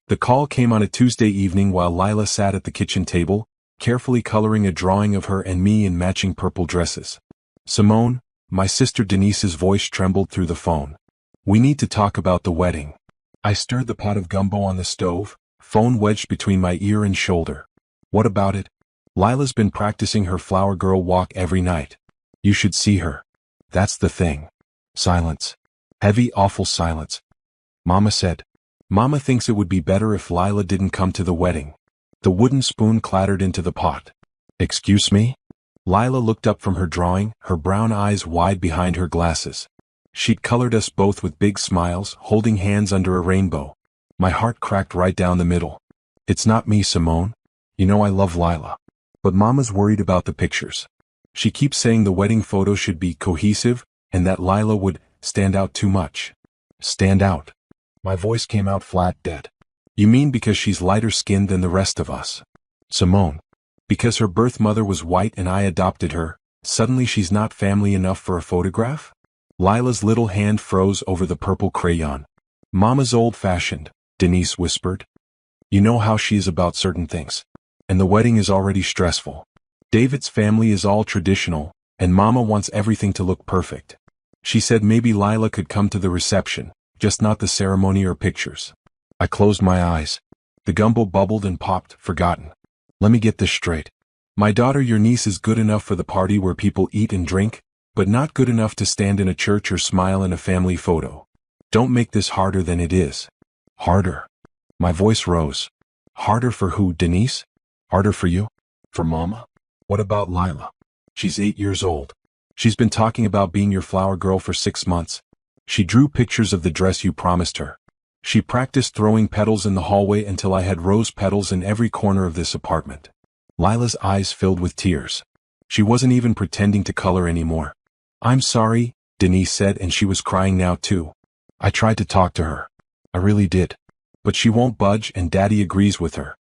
The call came on a Tuesday evening while Lila sat at the kitchen table, carefully coloring a drawing of her and me in matching purple dresses. "Simone," my sister Denise's voice trembled through the phone. "We need to talk about the wedding." I stirred the pot of gumbo on the stove, phone wedged between my ear and shoulder. "What about it?" "Lila's been practicing her flower girl walk every night. You should see her." "That's the thing." Silence. Heavy, awful silence. Mama said. "Mama thinks it would be better if Lila didn't come to the wedding." The wooden spoon clattered into the pot. "Excuse me?" Lila looked up from her drawing, her brown eyes wide behind her glasses. She'd colored us both with big smiles, holding hands under a rainbow. My heart cracked right down the middle. "It's not me, Simone. You know I love Lila. But Mama's worried about the pictures. She keeps saying the wedding photo should be cohesive, and that Lila would stand out too much." "Stand out?" My voice came out flat dead. "You mean because she's lighter skinned than the rest of us?" "Simone. Because her birth mother was white and I adopted her, suddenly she's not family enough for a photograph?" Lila's little hand froze over the purple crayon. "Mama's old-fashioned," Denise whispered. "You know how she is about certain things. And the wedding is already stressful. David's family is all traditional, and Mama wants everything to look perfect. She said maybe Lila could come to the reception, just not the ceremony or pictures." I closed my eyes. The gumbo bubbled and popped, forgotten. "Let me get this straight. My daughter, your niece, is good enough for the party where people eat and drink, but not good enough to stand in a church or smile in a family photo. Don't make this harder than it is." "Harder?" My voice rose. "Harder for who, Denise? Harder for you? For Mama? What about Lila? She's 8 years old. She's been talking about being your flower girl for 6 months. She drew pictures of the dress you promised her. She practiced throwing petals in the hallway until I had rose petals in every corner of this apartment." Lila's eyes filled with tears. She wasn't even pretending to color anymore. "I'm sorry," Denise said, and she was crying now too. "I tried to talk to her. I really did. But she won't budge, and Daddy agrees with her.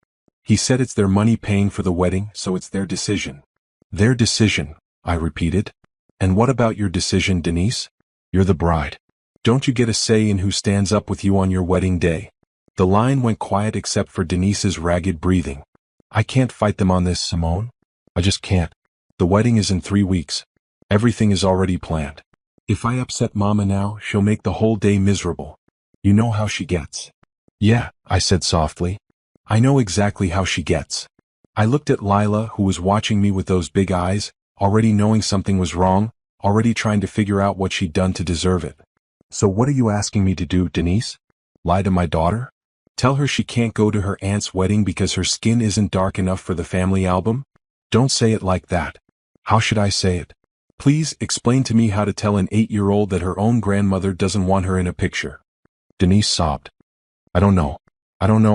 He said it's their money paying for the wedding, so it's their decision." "Their decision," I repeated. "And what about your decision, Denise? You're the bride. Don't you get a say in who stands up with you on your wedding day?" The line went quiet except for Denise's ragged breathing. "I can't fight them on this, Simone. I just can't. The wedding is in 3 weeks. Everything is already planned. If I upset Mama now, she'll make the whole day miserable. You know how she gets." "Yeah," I said softly. "I know exactly how she gets." I looked at Lila, who was watching me with those big eyes, already knowing something was wrong, already trying to figure out what she'd done to deserve it. "So what are you asking me to do, Denise? Lie to my daughter? Tell her she can't go to her aunt's wedding because her skin isn't dark enough for the family album? Don't say it like that." "How should I say it? Please explain to me how to tell an 8-year-old that her own grandmother doesn't want her in a picture." Denise sobbed. I don't know,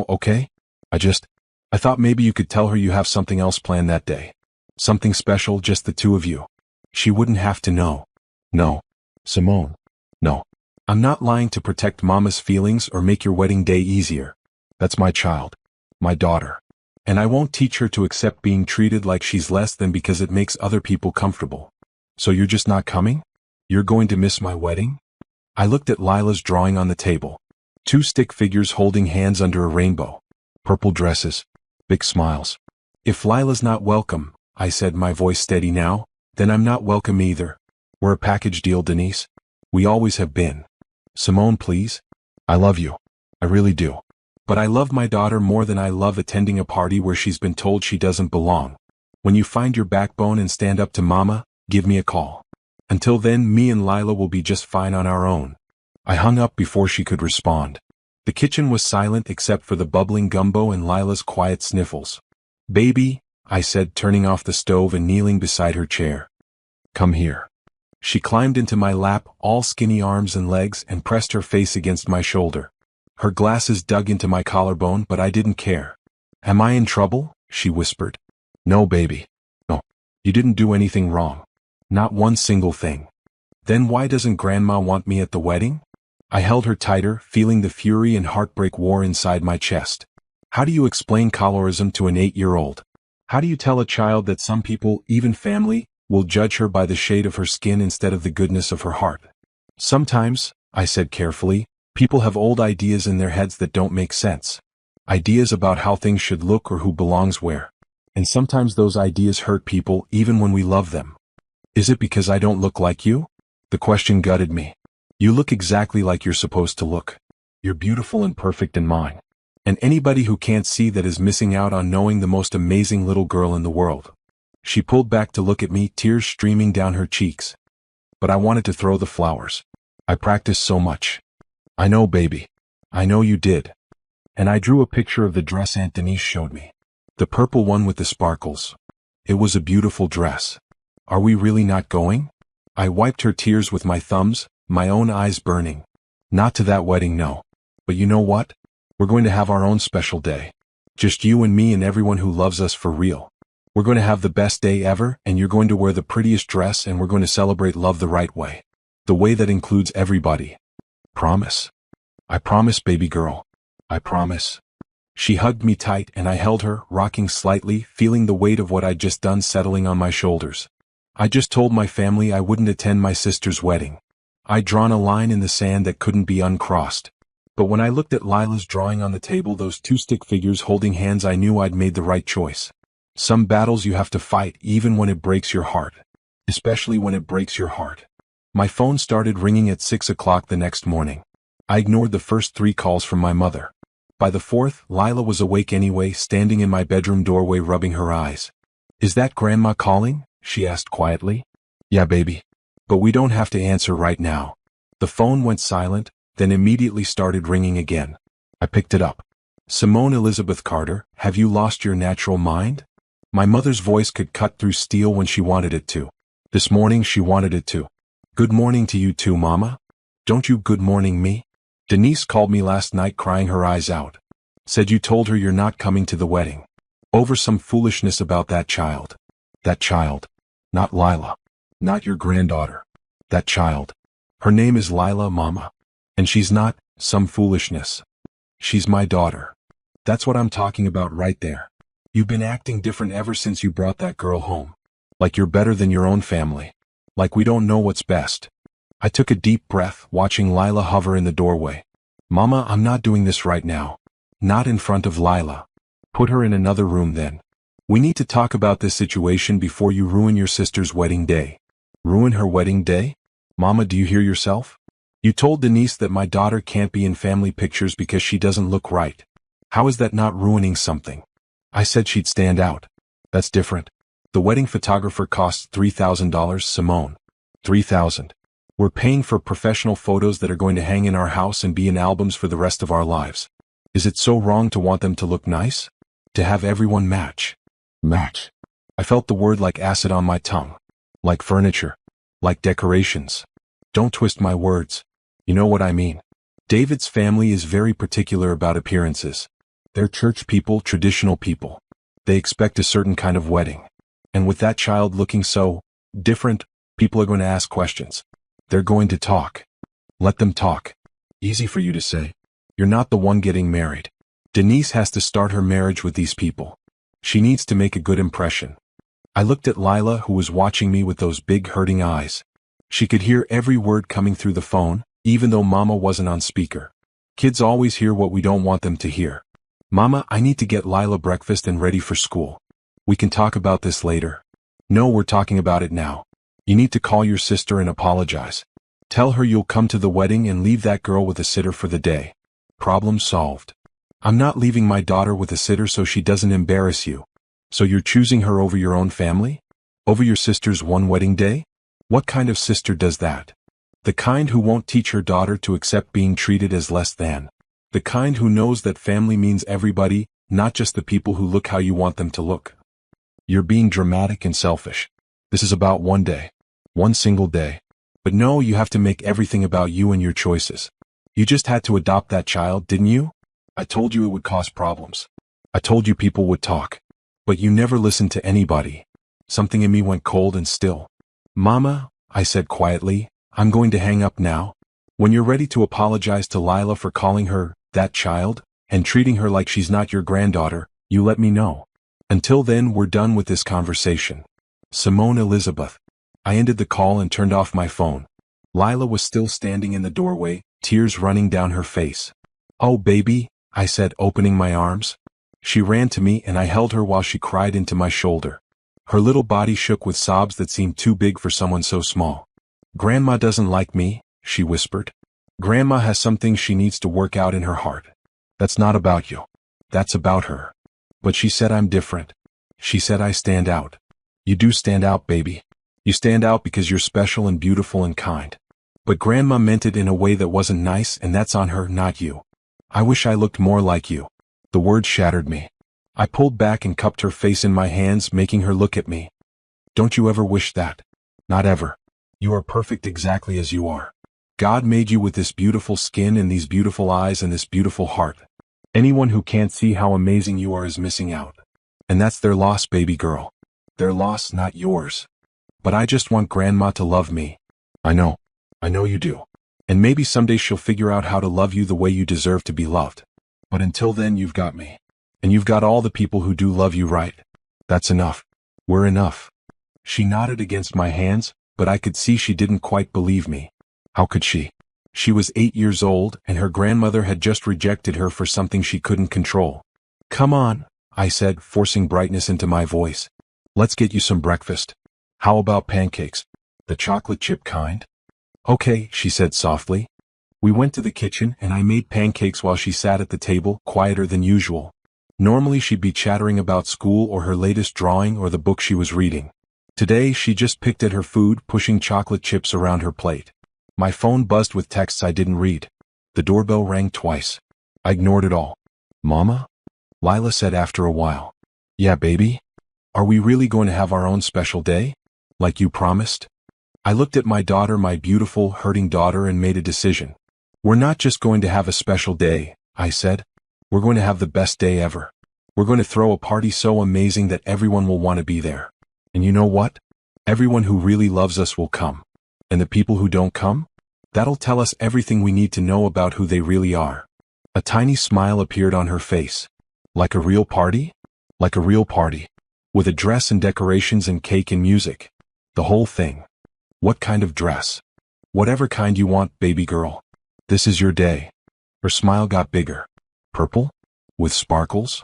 okay? I thought maybe you could tell her you have something else planned that day. Something special, just the two of you. She wouldn't have to know." "No. Simone. No. I'm not lying to protect Mama's feelings or make your wedding day easier. That's my child. My daughter. And I won't teach her to accept being treated like she's less than because it makes other people comfortable. So you're just not coming? You're going to miss my wedding?" I looked at Lila's drawing on the table. 2 stick figures holding hands under a rainbow. Purple dresses. Big smiles. "If Lila's not welcome," I said, my voice steady now, "then I'm not welcome either. We're a package deal, Denise. We always have been. Simone, please. I love you. I really do. But I love my daughter more than I love attending a party where she's been told she doesn't belong. When you find your backbone and stand up to Mama, give me a call. Until then, me and Lila will be just fine on our own." I hung up before she could respond. The kitchen was silent except for the bubbling gumbo and Lila's quiet sniffles. "Baby," I said, turning off the stove and kneeling beside her chair. "Come here." She climbed into my lap, all skinny arms and legs, and pressed her face against my shoulder. Her glasses dug into my collarbone, but I didn't care. "Am I in trouble?" she whispered. "No, baby. No. You didn't do anything wrong. Not one single thing." "Then why doesn't Grandma want me at the wedding?" I held her tighter, feeling the fury and heartbreak war inside my chest. How do you explain colorism to an 8-year-old? How do you tell a child that some people, even family, will judge her by the shade of her skin instead of the goodness of her heart? "Sometimes," I said carefully, "people have old ideas in their heads that don't make sense. Ideas about how things should look or who belongs where. And sometimes those ideas hurt people even when we love them. Is it because I don't look like you? The question gutted me. You look exactly like you're supposed to look. You're beautiful and perfect in mine. And anybody who can't see that is missing out on knowing the most amazing little girl in the world. She pulled back to look at me, tears streaming down her cheeks. But I wanted to throw the flowers. I practiced so much. I know, baby. I know you did. And I drew a picture of the dress Aunt Denise showed me. The purple one with the sparkles. It was a beautiful dress. Are we really not going? I wiped her tears with my thumbs, my own eyes burning. Not to that wedding, no. But you know what? We're going to have our own special day. Just you and me and everyone who loves us for real. We're going to have the best day ever, and you're going to wear the prettiest dress, and we're going to celebrate love the right way. The way that includes everybody. Promise? I promise, baby girl. I promise. She hugged me tight and I held her, rocking slightly, feeling the weight of what I'd just done settling on my shoulders. I just told my family I wouldn't attend my sister's wedding. I'd drawn a line in the sand that couldn't be uncrossed. But when I looked at Lila's drawing on the table, those two stick figures holding hands, I knew I'd made the right choice. Some battles you have to fight even when it breaks your heart. Especially when it breaks your heart. My phone started ringing at 6 o'clock the next morning. I ignored the first 3 calls from my mother. By the 4th, Lila was awake anyway, standing in my bedroom doorway rubbing her eyes. Is that Grandma calling? She asked quietly. Yeah, baby. But we don't have to answer right now. The phone went silent, then immediately started ringing again. I picked it up. Simone Elizabeth Carter, have you lost your natural mind? My mother's voice could cut through steel when she wanted it to. This morning she wanted it to. Good morning to you too, Mama. Don't you good morning me? Denise called me last night crying her eyes out. Said you told her you're not coming to the wedding. Over some foolishness about that child. That child. Not Lila. Not your granddaughter. That child. Her name is Lila, Mama. And she's not some foolishness. She's my daughter. That's what I'm talking about right there. You've been acting different ever since you brought that girl home. Like you're better than your own family. Like we don't know what's best. I took a deep breath, watching Lila hover in the doorway. Mama, I'm not doing this right now. Not in front of Lila. Put her in another room then. We need to talk about this situation before you ruin your sister's wedding day. Ruin her wedding day? Mama, do you hear yourself? You told Denise that my daughter can't be in family pictures because she doesn't look right. How is that not ruining something? I said she'd stand out. That's different. The wedding photographer costs $3,000, Simone. $3,000. We're paying for professional photos that are going to hang in our house and be in albums for the rest of our lives. Is it so wrong to want them to look nice? To have everyone match? Match. I felt the word like acid on my tongue. Like furniture. Like decorations. Don't twist my words. You know what I mean. David's family is very particular about appearances. They're church people, traditional people. They expect a certain kind of wedding. And with that child looking so different, people are going to ask questions. They're going to talk. Let them talk. Easy for you to say. You're not the one getting married. Denise has to start her marriage with these people. She needs to make a good impression. I looked at Lila, who was watching me with those big hurting eyes. She could hear every word coming through the phone, even though Mama wasn't on speaker. Kids always hear what we don't want them to hear. Mama, I need to get Lila breakfast and ready for school. We can talk about this later. No, we're talking about it now. You need to call your sister and apologize. Tell her you'll come to the wedding and leave that girl with a sitter for the day. Problem solved. I'm not leaving my daughter with a sitter so she doesn't embarrass you. So you're choosing her over your own family? Over your sister's one wedding day? What kind of sister does that? The kind who won't teach her daughter to accept being treated as less than. The kind who knows that family means everybody, not just the people who look how you want them to look. You're being dramatic and selfish. This is about one day. One single day. But no, you have to make everything about you and your choices. You just had to adopt that child, didn't you? I told you it would cause problems. I told you people would talk. But you never listened to anybody. Something in me went cold and still. Mama, I said quietly, I'm going to hang up now. When you're ready to apologize to Lila for calling her that child, and treating her like she's not your granddaughter, you let me know. Until then, we're done with this conversation. Simone Elizabeth. I ended the call and turned off my phone. Lila was still standing in the doorway, tears running down her face. Oh baby, I said, opening my arms. She ran to me and I held her while she cried into my shoulder. Her little body shook with sobs that seemed too big for someone so small. Grandma doesn't like me, she whispered. Grandma has some things she needs to work out in her heart. That's not about you. That's about her. But she said I'm different. She said I stand out. You do stand out, baby. You stand out because you're special and beautiful and kind. But Grandma meant it in a way that wasn't nice, and that's on her, not you. I wish I looked more like you. The words shattered me. I pulled back and cupped her face in my hands, making her look at me. Don't you ever wish that? Not ever. You are perfect exactly as you are. God made you with this beautiful skin and these beautiful eyes and this beautiful heart. Anyone who can't see how amazing you are is missing out. And that's their loss, baby girl. Their loss, not yours. But I just want Grandma to love me. I know you do. And maybe someday she'll figure out how to love you the way you deserve to be loved. But until then, you've got me. And you've got all the people who do love you right. That's enough. We're enough. She nodded against my hands, but I could see she didn't quite believe me. How could she? She was 8 years old, and her grandmother had just rejected her for something she couldn't control. Come on, I said, forcing brightness into my voice. Let's get you some breakfast. How about pancakes? The chocolate chip kind? Okay, she said softly. We went to the kitchen and I made pancakes while she sat at the table, quieter than usual. Normally she'd be chattering about school or her latest drawing or the book she was reading. Today she just picked at her food, pushing chocolate chips around her plate. My phone buzzed with texts I didn't read. The doorbell rang twice. I ignored it all. Mama? Lila said after a while. Yeah, baby? Are we really going to have our own special day? Like you promised? I looked at my daughter, my beautiful, hurting daughter, and made a decision. We're not just going to have a special day, I said. We're going to have the best day ever. We're going to throw a party so amazing that everyone will want to be there. And you know what? Everyone who really loves us will come. And the people who don't come? That'll tell us everything we need to know about who they really are. A tiny smile appeared on her face. Like a real party? Like a real party. With a dress and decorations and cake and music. The whole thing. What kind of dress? Whatever kind you want, baby girl. This is your day. Her smile got bigger. Purple? With sparkles?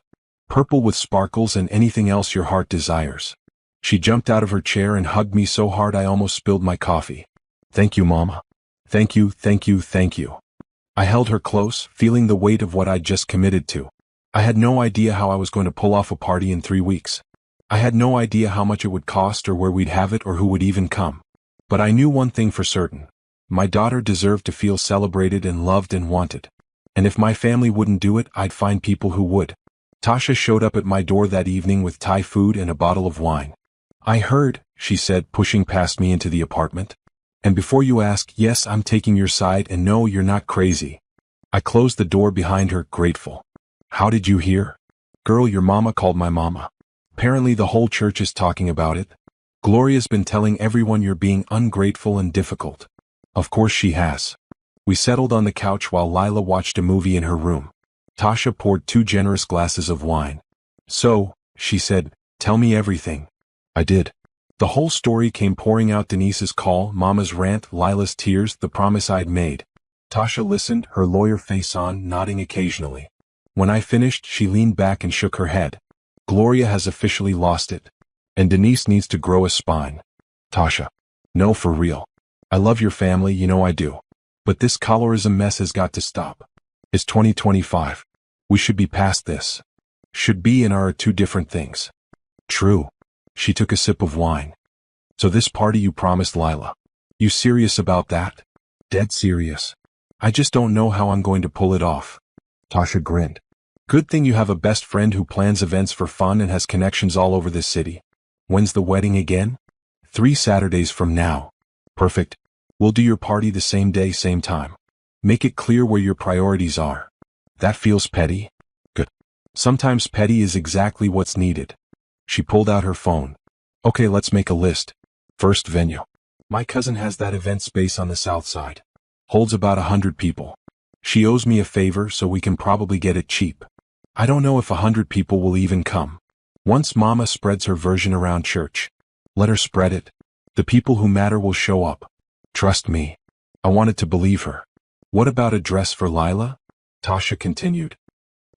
Purple with sparkles and anything else your heart desires. She jumped out of her chair and hugged me so hard I almost spilled my coffee. Thank you, Mama. Thank you, thank you, thank you. I held her close, feeling the weight of what I'd just committed to. I had no idea how I was going to pull off a party in 3 weeks. I had no idea how much it would cost or where we'd have it or who would even come. But I knew one thing for certain. My daughter deserved to feel celebrated and loved and wanted. And if my family wouldn't do it, I'd find people who would. Tasha showed up at my door that evening with Thai food and a bottle of wine. I heard, she said, pushing past me into the apartment. And before you ask, yes, I'm taking your side, and no, you're not crazy. I closed the door behind her, grateful. How did you hear? Girl, your mama called my mama. Apparently the whole church is talking about it. Gloria's been telling everyone you're being ungrateful and difficult. Of course she has. We settled on the couch while Lila watched a movie in her room. Tasha poured 2 generous glasses of wine. So, she said, tell me everything. I did. The whole story came pouring out: Denise's call, Mama's rant, Lila's tears, the promise I'd made. Tasha listened, her lawyer face on, nodding occasionally. When I finished, she leaned back and shook her head. Gloria has officially lost it. And Denise needs to grow a spine. Tasha. No, for real. I love your family, you know I do. But this colorism mess has got to stop. It's 2025. We should be past this. Should be and are 2 different things. True. She took a sip of wine. So this party you promised Lila. You serious about that? Dead serious. I just don't know how I'm going to pull it off. Tasha grinned. Good thing you have a best friend who plans events for fun and has connections all over this city. When's the wedding again? 3 Saturdays from now. Perfect. We'll do your party the same day, same time. Make it clear where your priorities are. That feels petty? Good. Sometimes petty is exactly what's needed. She pulled out her phone. Okay, let's make a list. First, venue. My cousin has that event space on the south side. Holds about 100 people. She owes me a favor, so we can probably get it cheap. I don't know if 100 people will even come. Once Mama spreads her version around church. Let her spread it. The people who matter will show up. Trust me. I wanted to believe her. What about a dress for Lila? Tasha continued.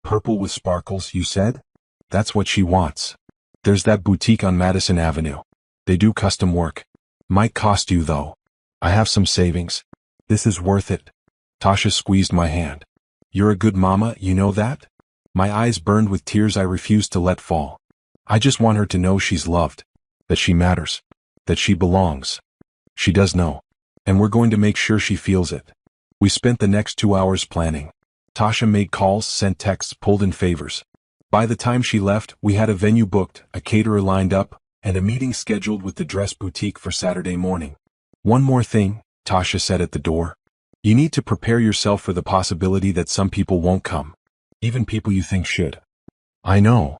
Purple with sparkles, you said? That's what she wants. There's that boutique on Madison Avenue. They do custom work. Might cost you though. I have some savings. This is worth it. Tasha squeezed my hand. You're a good mama, you know that? My eyes burned with tears I refused to let fall. I just want her to know she's loved. That she matters. That she belongs. She does know. And we're going to make sure she feels it. We spent the next 2 hours planning. Tasha made calls, sent texts, pulled in favors. By the time she left, we had a venue booked, a caterer lined up, and a meeting scheduled with the dress boutique for Saturday morning. One more thing, Tasha said at the door. You need to prepare yourself for the possibility that some people won't come. Even people you think should. I know.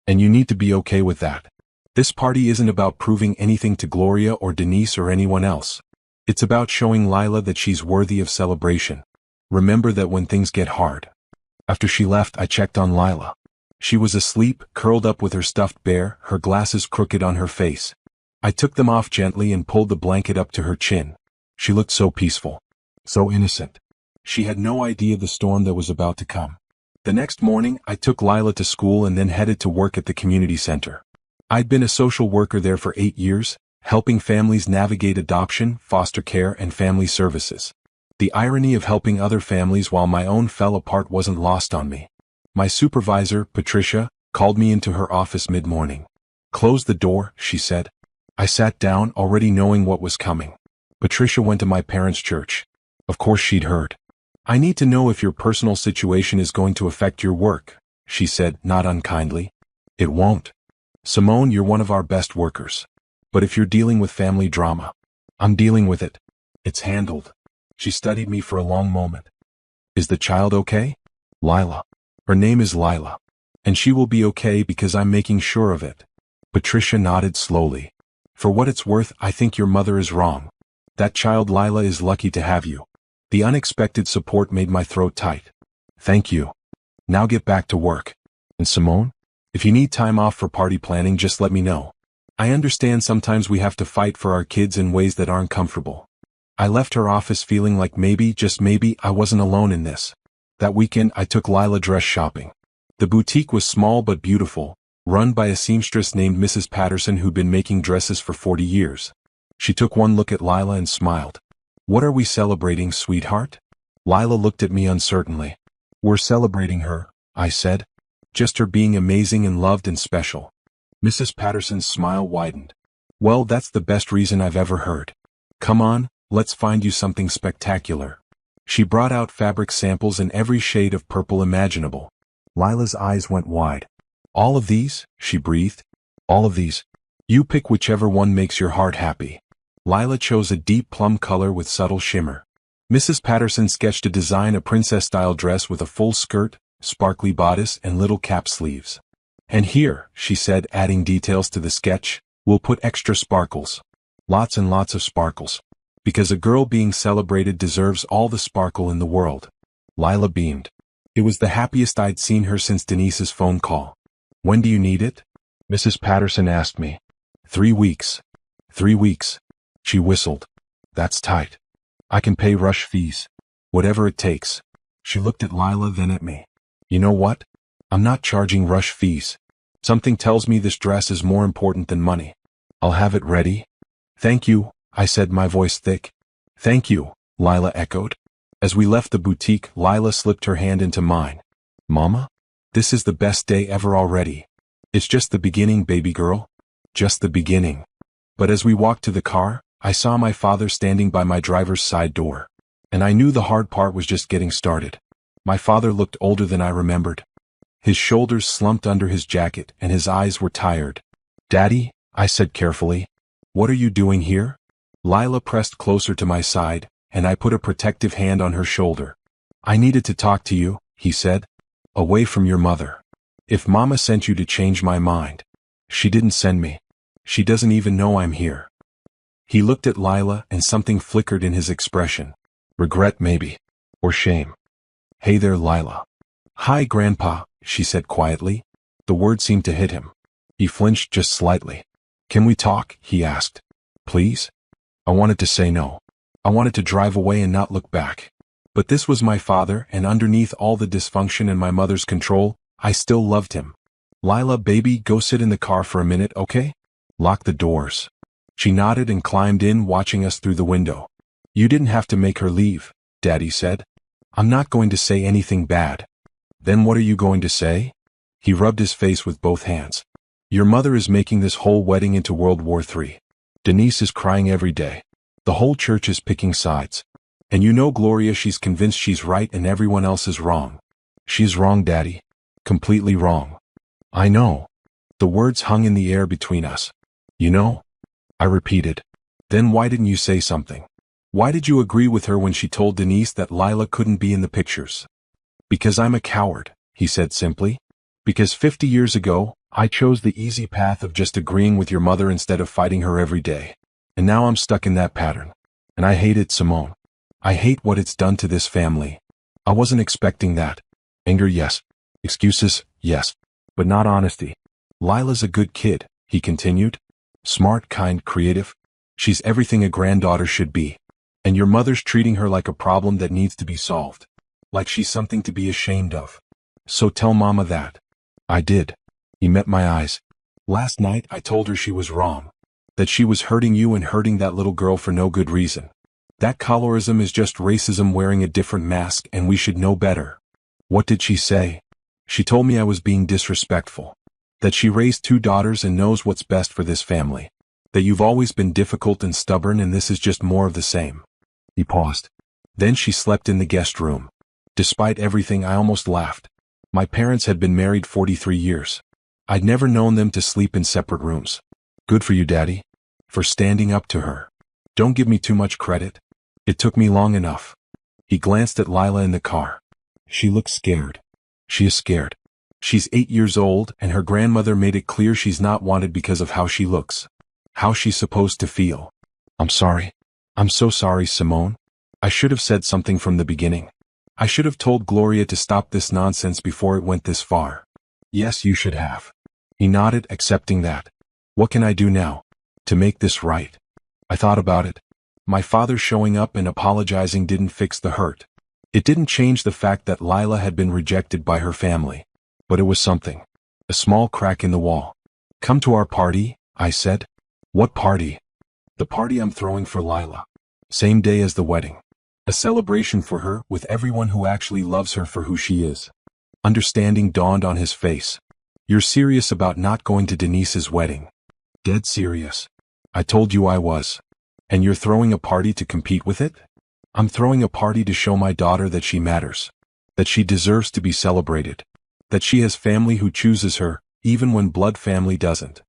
And you need to be okay with that. This party isn't about proving anything to Gloria or Denise or anyone else. It's about showing Lila that she's worthy of celebration. Remember that when things get hard. After she left, I checked on Lila. She was asleep, curled up with her stuffed bear, her glasses crooked on her face. I took them off gently and pulled the blanket up to her chin. She looked so peaceful. So innocent. She had no idea the storm that was about to come. The next morning, I took Lila to school and then headed to work at the community center. I'd been a social worker there for 8 years, helping families navigate adoption, foster care, and family services. The irony of helping other families while my own fell apart wasn't lost on me. My supervisor, Patricia, called me into her office mid-morning. Close the door, she said. I sat down, already knowing what was coming. Patricia went to my parents' church. Of course she'd heard. I need to know if your personal situation is going to affect your work, she said, not unkindly. It won't. Simone, you're one of our best workers. But if you're dealing with family drama, I'm dealing with it. It's handled. She studied me for a long moment. Is the child okay? Lila. Her name is Lila. And she will be okay because I'm making sure of it. Patricia nodded slowly. For what it's worth, I think your mother is wrong. That child Lila is lucky to have you. The unexpected support made my throat tight. Thank you. Now get back to work. And Simone? If you need time off for party planning, just let me know. I understand sometimes we have to fight for our kids in ways that aren't comfortable. I left her office feeling like maybe, just maybe, I wasn't alone in this. That weekend, I took Lila dress shopping. The boutique was small but beautiful, run by a seamstress named Mrs. Patterson who'd been making dresses for 40 years. She took one look at Lila and smiled. What are we celebrating, sweetheart? Lila looked at me uncertainly. We're celebrating her, I said. Just her being amazing and loved and special. Mrs. Patterson's smile widened. Well, that's the best reason I've ever heard. Come on, let's find you something spectacular. She brought out fabric samples in every shade of purple imaginable. Lila's eyes went wide. All of these? She breathed. All of these. You pick whichever one makes your heart happy. Lila chose a deep plum color with subtle shimmer. Mrs. Patterson sketched a design, a princess-style dress with a full skirt, sparkly bodice, and little cap sleeves. And here, she said, adding details to the sketch, we'll put extra sparkles. Lots and lots of sparkles. Because a girl being celebrated deserves all the sparkle in the world. Lila beamed. It was the happiest I'd seen her since Denise's phone call. When do you need it? Mrs. Patterson asked me. 3 weeks. 3 weeks. She whistled. That's tight. I can pay rush fees. Whatever it takes. She looked at Lila, then at me. You know what? I'm not charging rush fees. Something tells me this dress is more important than money. I'll have it ready. Thank you, I said, my voice thick. Thank you, Lila echoed. As we left the boutique, Lila slipped her hand into mine. Mama? This is the best day ever already. It's just the beginning, baby girl. Just the beginning. But as we walked to the car, I saw my father standing by my driver's side door. And I knew the hard part was just getting started. My father looked older than I remembered. His shoulders slumped under his jacket and his eyes were tired. Daddy, I said carefully. What are you doing here? Lila pressed closer to my side, and I put a protective hand on her shoulder. I needed to talk to you, he said. Away from your mother. If Mama sent you to change my mind. She didn't send me. She doesn't even know I'm here. He looked at Lila and something flickered in his expression. Regret maybe. Or shame. Hey there, Lila. Hi, Grandpa, she said quietly. The word seemed to hit him. He flinched just slightly. Can we talk? He asked. Please? I wanted to say no. I wanted to drive away and not look back. But this was my father, and underneath all the dysfunction and my mother's control, I still loved him. Lila, baby, go sit in the car for a minute, okay? Lock the doors. She nodded and climbed in, watching us through the window. You didn't have to make her leave, Daddy said. I'm not going to say anything bad. Then what are you going to say? He rubbed his face with both hands. Your mother is making this whole wedding into World War III. Denise is crying every day. The whole church is picking sides. And you know, Gloria, she's convinced she's right and everyone else is wrong. She's wrong, Daddy. Completely wrong. I know. The words hung in the air between us. You know? I repeated. Then why didn't you say something? Why did you agree with her when she told Denise that Lila couldn't be in the pictures? Because I'm a coward, he said simply. Because 50 years ago, I chose the easy path of just agreeing with your mother instead of fighting her every day. And now I'm stuck in that pattern. And I hate it, Simone. I hate what it's done to this family. I wasn't expecting that. Anger, yes. Excuses, yes. But not honesty. Lila's a good kid, he continued. Smart, kind, creative. She's everything a granddaughter should be. And your mother's treating her like a problem that needs to be solved. Like she's something to be ashamed of. So tell Mama that. I did. He met my eyes. Last night I told her she was wrong. That she was hurting you and hurting that little girl for no good reason. That colorism is just racism wearing a different mask and we should know better. What did she say? She told me I was being disrespectful. That she raised 2 daughters and knows what's best for this family. That you've always been difficult and stubborn and this is just more of the same. He paused. Then she slept in the guest room. Despite everything, I almost laughed. My parents had been married 43 years. I'd never known them to sleep in separate rooms. Good for you, Daddy. For standing up to her. Don't give me too much credit. It took me long enough. He glanced at Lila in the car. She looks scared. She is scared. She's 8 years old and her grandmother made it clear she's not wanted because of how she looks. How she's supposed to feel. I'm sorry. I'm so sorry, Simone. I should have said something from the beginning. I should have told Gloria to stop this nonsense before it went this far. Yes, you should have. He nodded, accepting that. What can I do now? To make this right? I thought about it. My father showing up and apologizing didn't fix the hurt. It didn't change the fact that Lila had been rejected by her family. But it was something. A small crack in the wall. Come to our party, I said. What party? The party I'm throwing for Lila. Same day as the wedding. A celebration for her with everyone who actually loves her for who she is. Understanding dawned on his face. You're serious about not going to Denise's wedding? Dead serious. I told you I was. And you're throwing a party to compete with it? I'm throwing a party to show my daughter that she matters. That she deserves to be celebrated. That she has family who chooses her, even when blood family doesn't.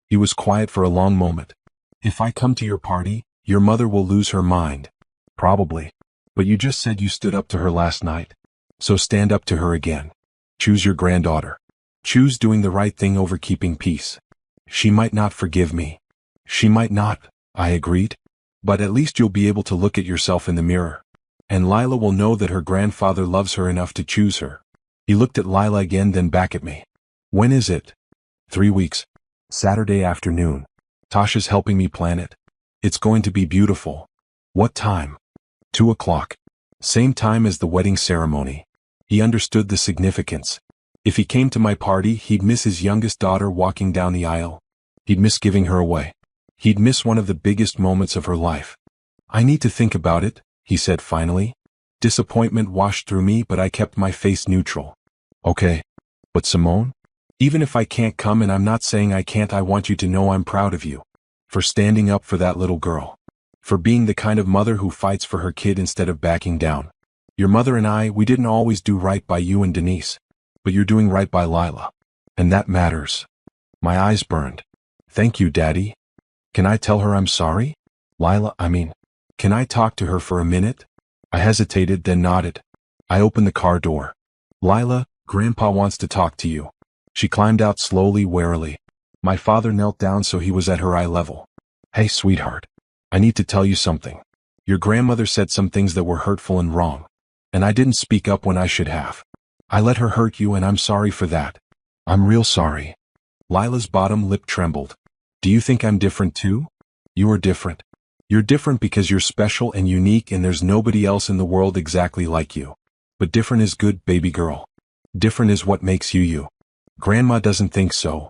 He was quiet for a long moment. If I come to your party, your mother will lose her mind. Probably. But you just said you stood up to her last night. So stand up to her again. Choose your granddaughter. Choose doing the right thing over keeping peace. She might not forgive me. She might not, I agreed. But at least you'll be able to look at yourself in the mirror. And Lila will know that her grandfather loves her enough to choose her. He looked at Lila again, then back at me. When is it? 3 weeks. Saturday afternoon. Tasha's helping me plan it. It's going to be beautiful. What time? 2 o'clock. Same time as the wedding ceremony. He understood the significance. If he came to my party, he'd miss his youngest daughter walking down the aisle. He'd miss giving her away. He'd miss one of the biggest moments of her life. I need to think about it, he said finally. Disappointment washed through me, but I kept my face neutral. Okay. But Simone? Even if I can't come, and I'm not saying I can't, I want you to know I'm proud of you. For standing up for that little girl. For being the kind of mother who fights for her kid instead of backing down. Your mother and I, we didn't always do right by you and Denise. But you're doing right by Lila. And that matters. My eyes burned. Thank you, Daddy. Can I tell her I'm sorry? Can I talk to her for a minute? I hesitated, then nodded. I opened the car door. Lila, Grandpa wants to talk to you. She climbed out slowly, warily. My father knelt down so he was at her eye level. Hey, sweetheart. I need to tell you something. Your grandmother said some things that were hurtful and wrong. And I didn't speak up when I should have. I let her hurt you, and I'm sorry for that. I'm real sorry. Lila's bottom lip trembled. Do you think I'm different too? You are different. You're different because you're special and unique and there's nobody else in the world exactly like you. But different is good, baby girl. Different is what makes you you. Grandma doesn't think so.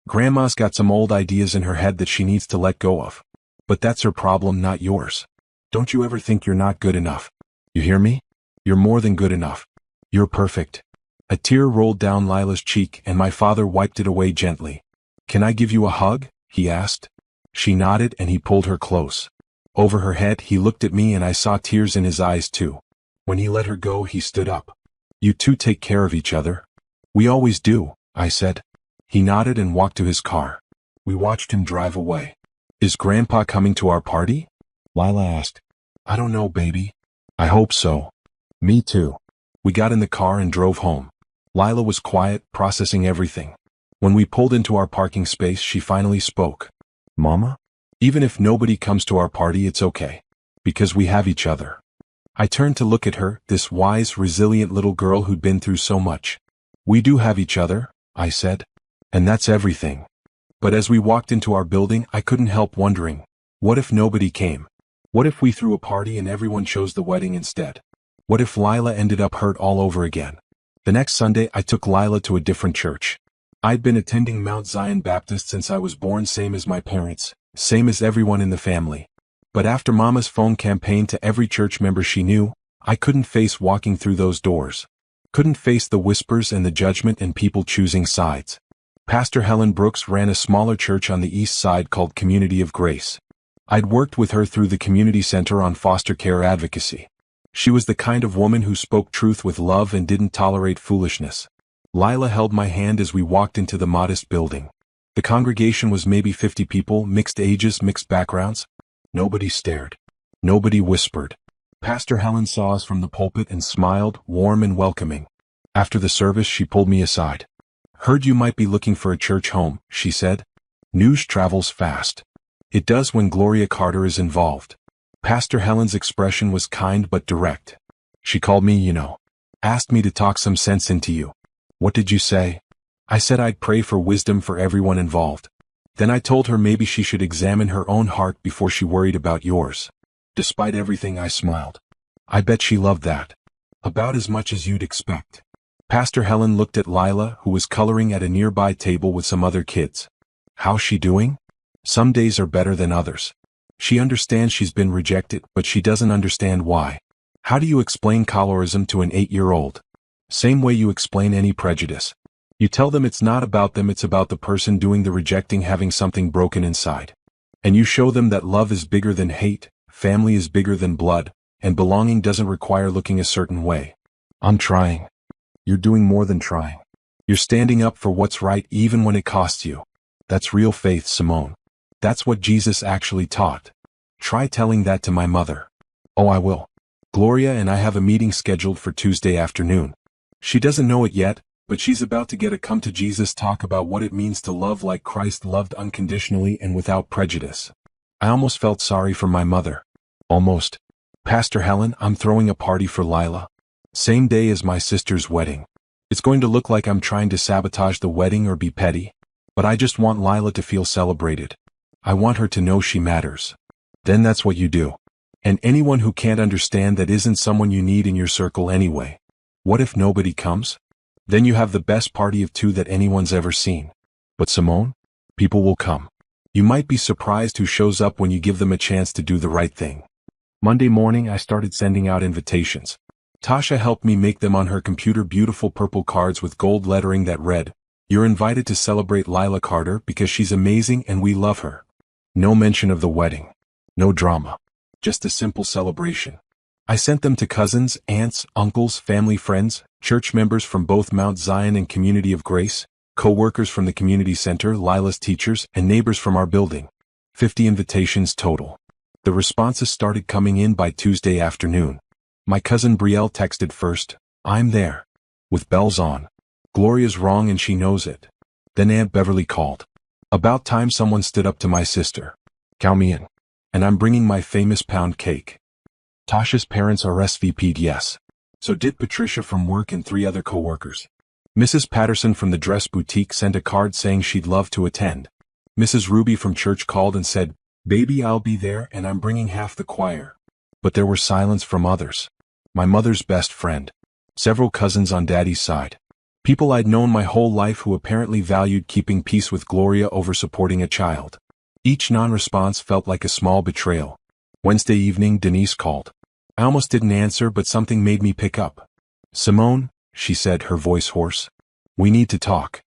Grandma's got some old ideas in her head that she needs to let go of. But that's her problem, not yours. Don't you ever think you're not good enough. You hear me? You're more than good enough. You're perfect. A tear rolled down Lila's cheek and my father wiped it away gently. Can I give you a hug? He asked. She nodded and he pulled her close. Over her head he looked at me and I saw tears in his eyes too. When he let her go he stood up. You two take care of each other. We always do, I said. He nodded and walked to his car. We watched him drive away. Is Grandpa coming to our party? Lila asked. I don't know, baby. I hope so. Me too. We got in the car and drove home. Lila was quiet, processing everything. When we pulled into our parking space, she finally spoke. Mama? Even if nobody comes to our party, it's okay. Because we have each other. I turned to look at her, this wise, resilient little girl who'd been through so much. We do have each other, I said. And that's everything. But as we walked into our building, I couldn't help wondering, what if nobody came? What if we threw a party and everyone chose the wedding instead? What if Lila ended up hurt all over again? The next Sunday, I took Lila to a different church. I'd been attending Mount Zion Baptist since I was born, same as my parents, same as everyone in the family. But after Mama's phone campaign to every church member she knew, I couldn't face walking through those doors. Couldn't face the whispers and the judgment and people choosing sides. Pastor Helen Brooks ran a smaller church on the east side called Community of Grace. I'd worked with her through the community center on foster care advocacy. She was the kind of woman who spoke truth with love and didn't tolerate foolishness. Lila held my hand as we walked into the modest building. The congregation was maybe 50 people, mixed ages, mixed backgrounds. Nobody stared. Nobody whispered. Pastor Helen saw us from the pulpit and smiled, warm and welcoming. After the service, she pulled me aside. Heard you might be looking for a church home, she said. News travels fast. It does when Gloria Carter is involved. Pastor Helen's expression was kind but direct. She called me, asked me to talk some sense into you. What did you say? I said I'd pray for wisdom for everyone involved. Then I told her maybe she should examine her own heart before she worried about yours. Despite everything, I smiled. I bet she loved that. About as much as you'd expect. Pastor Helen looked at Lila, who was coloring at a nearby table with some other kids. How's she doing? Some days are better than others. She understands she's been rejected, but she doesn't understand why. How do you explain colorism to an 8-year-old? Same way you explain any prejudice. You tell them it's not about them, it's about the person doing the rejecting having something broken inside. And you show them that love is bigger than hate, family is bigger than blood, and belonging doesn't require looking a certain way. I'm trying. You're doing more than trying. You're standing up for what's right even when it costs you. That's real faith, Simone. That's what Jesus actually taught. Try telling that to my mother. Oh, I will. Gloria and I have a meeting scheduled for Tuesday afternoon. She doesn't know it yet, but she's about to get a come to Jesus talk about what it means to love like Christ loved, unconditionally and without prejudice. I almost felt sorry for my mother. Almost. Pastor Helen, I'm throwing a party for Lila. Same day as my sister's wedding. It's going to look like I'm trying to sabotage the wedding or be petty, but I just want Lila to feel celebrated. I want her to know she matters. Then that's what you do. And anyone who can't understand that isn't someone you need in your circle anyway. What if nobody comes? Then you have the best party of two that anyone's ever seen. But Simone, people will come. You might be surprised who shows up when you give them a chance to do the right thing. Monday morning I started sending out invitations. Tasha helped me make them on her computer, beautiful purple cards with gold lettering that read, "You're invited to celebrate Lila Carter because she's amazing and we love her." No mention of the wedding. No drama. Just a simple celebration. I sent them to cousins, aunts, uncles, family friends, church members from both Mount Zion and Community of Grace, co-workers from the community center, Lila's teachers, and neighbors from our building. 50 invitations total. The responses started coming in by Tuesday afternoon. My cousin Brielle texted first, "I'm there." With bells on. Gloria's wrong and she knows it. Then Aunt Beverly called. About time someone stood up to my sister. Count me in. And I'm bringing my famous pound cake. Tasha's parents RSVP'd yes. So did Patricia from work and 3 other co-workers. Mrs. Patterson from the dress boutique sent a card saying she'd love to attend. Mrs. Ruby from church called and said, Baby, I'll be there and I'm bringing half the choir. But there was silence from others. My mother's best friend. Several cousins on Daddy's side. People I'd known my whole life who apparently valued keeping peace with Gloria over supporting a child. Each non-response felt like a small betrayal. Wednesday evening, Denise called. I almost didn't answer, but something made me pick up. Simone, she said, her voice hoarse. We need to talk.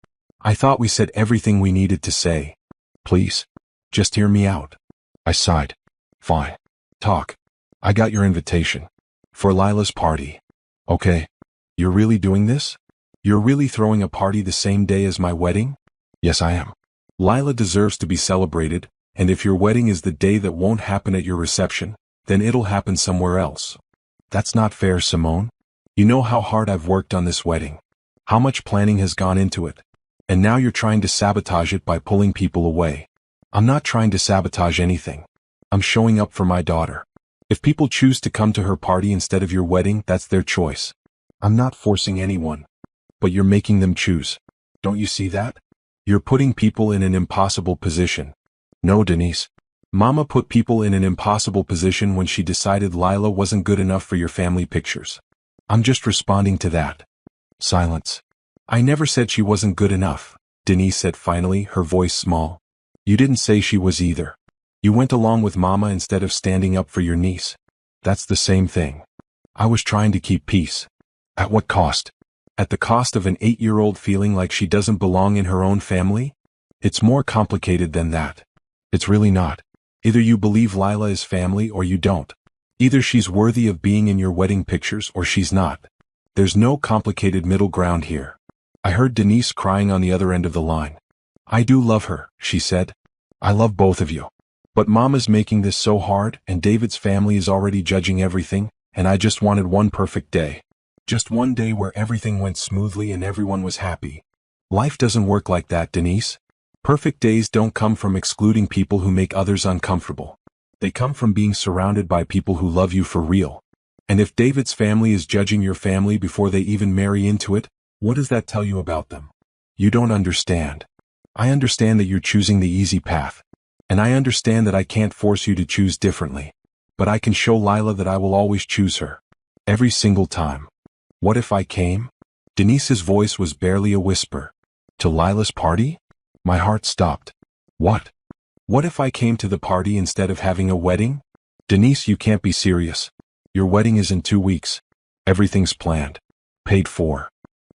I thought we said everything we needed to say. Please. Just hear me out. I sighed. Fine. Talk. I got your invitation. For Lila's party. Okay. You're really doing this? You're really throwing a party the same day as my wedding? Yes, I am. Lila deserves to be celebrated, and if your wedding is the day that won't happen at your reception, then it'll happen somewhere else. That's not fair, Simone. You know how hard I've worked on this wedding. How much planning has gone into it. And now you're trying to sabotage it by pulling people away. I'm not trying to sabotage anything. I'm showing up for my daughter. If people choose to come to her party instead of your wedding, that's their choice. I'm not forcing anyone. But you're making them choose. Don't you see that? You're putting people in an impossible position. No, Denise. Mama put people in an impossible position when she decided Lila wasn't good enough for your family pictures. I'm just responding to that. Silence. I never said she wasn't good enough, Denise said finally, her voice small. You didn't say she was either. You went along with Mama instead of standing up for your niece. That's the same thing. I was trying to keep peace. At what cost? At the cost of an 8-year-old feeling like she doesn't belong in her own family? It's more complicated than that. It's really not. Either you believe Lila is family or you don't. Either she's worthy of being in your wedding pictures or she's not. There's no complicated middle ground here. I heard Denise crying on the other end of the line. I do love her, she said. I love both of you. But Mama's making this so hard, and David's family is already judging everything, and I just wanted one perfect day. Just one day where everything went smoothly and everyone was happy. Life doesn't work like that, Denise. Perfect days don't come from excluding people who make others uncomfortable. They come from being surrounded by people who love you for real. And if David's family is judging your family before they even marry into it, what does that tell you about them? You don't understand. I understand that you're choosing the easy path. And I understand that I can't force you to choose differently. But I can show Lila that I will always choose her. Every single time. What if I came? Denise's voice was barely a whisper. To Lila's party? My heart stopped. What? What if I came to the party instead of having a wedding? Denise, you can't be serious. Your wedding is in 2 weeks. Everything's planned. Paid for.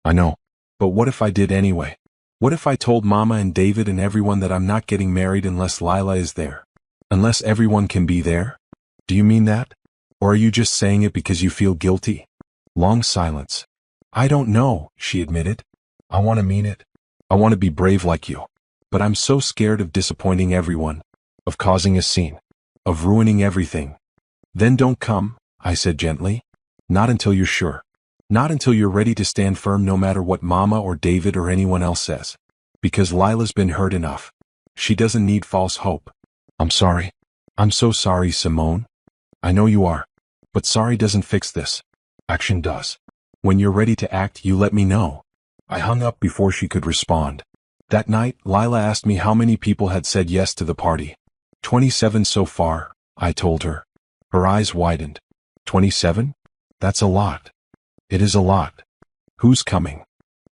I know. But what if I did anyway? What if I told Mama and David and everyone that I'm not getting married unless Lila is there? Unless everyone can be there? Do you mean that? Or are you just saying it because you feel guilty? Long silence. I don't know, she admitted. I want to mean it. I want to be brave like you. But I'm so scared of disappointing everyone. Of causing a scene. Of ruining everything. Then don't come, I said gently. Not until you're sure. Not until you're ready to stand firm no matter what Mama or David or anyone else says. Because Lila's been hurt enough. She doesn't need false hope. I'm sorry. I'm so sorry, Simone. I know you are. But sorry doesn't fix this. Action does. When you're ready to act, you let me know. I hung up before she could respond. That night, Lila asked me how many people had said yes to the party. 27 so far, I told her. Her eyes widened. 27? That's a lot. It is a lot. Who's coming?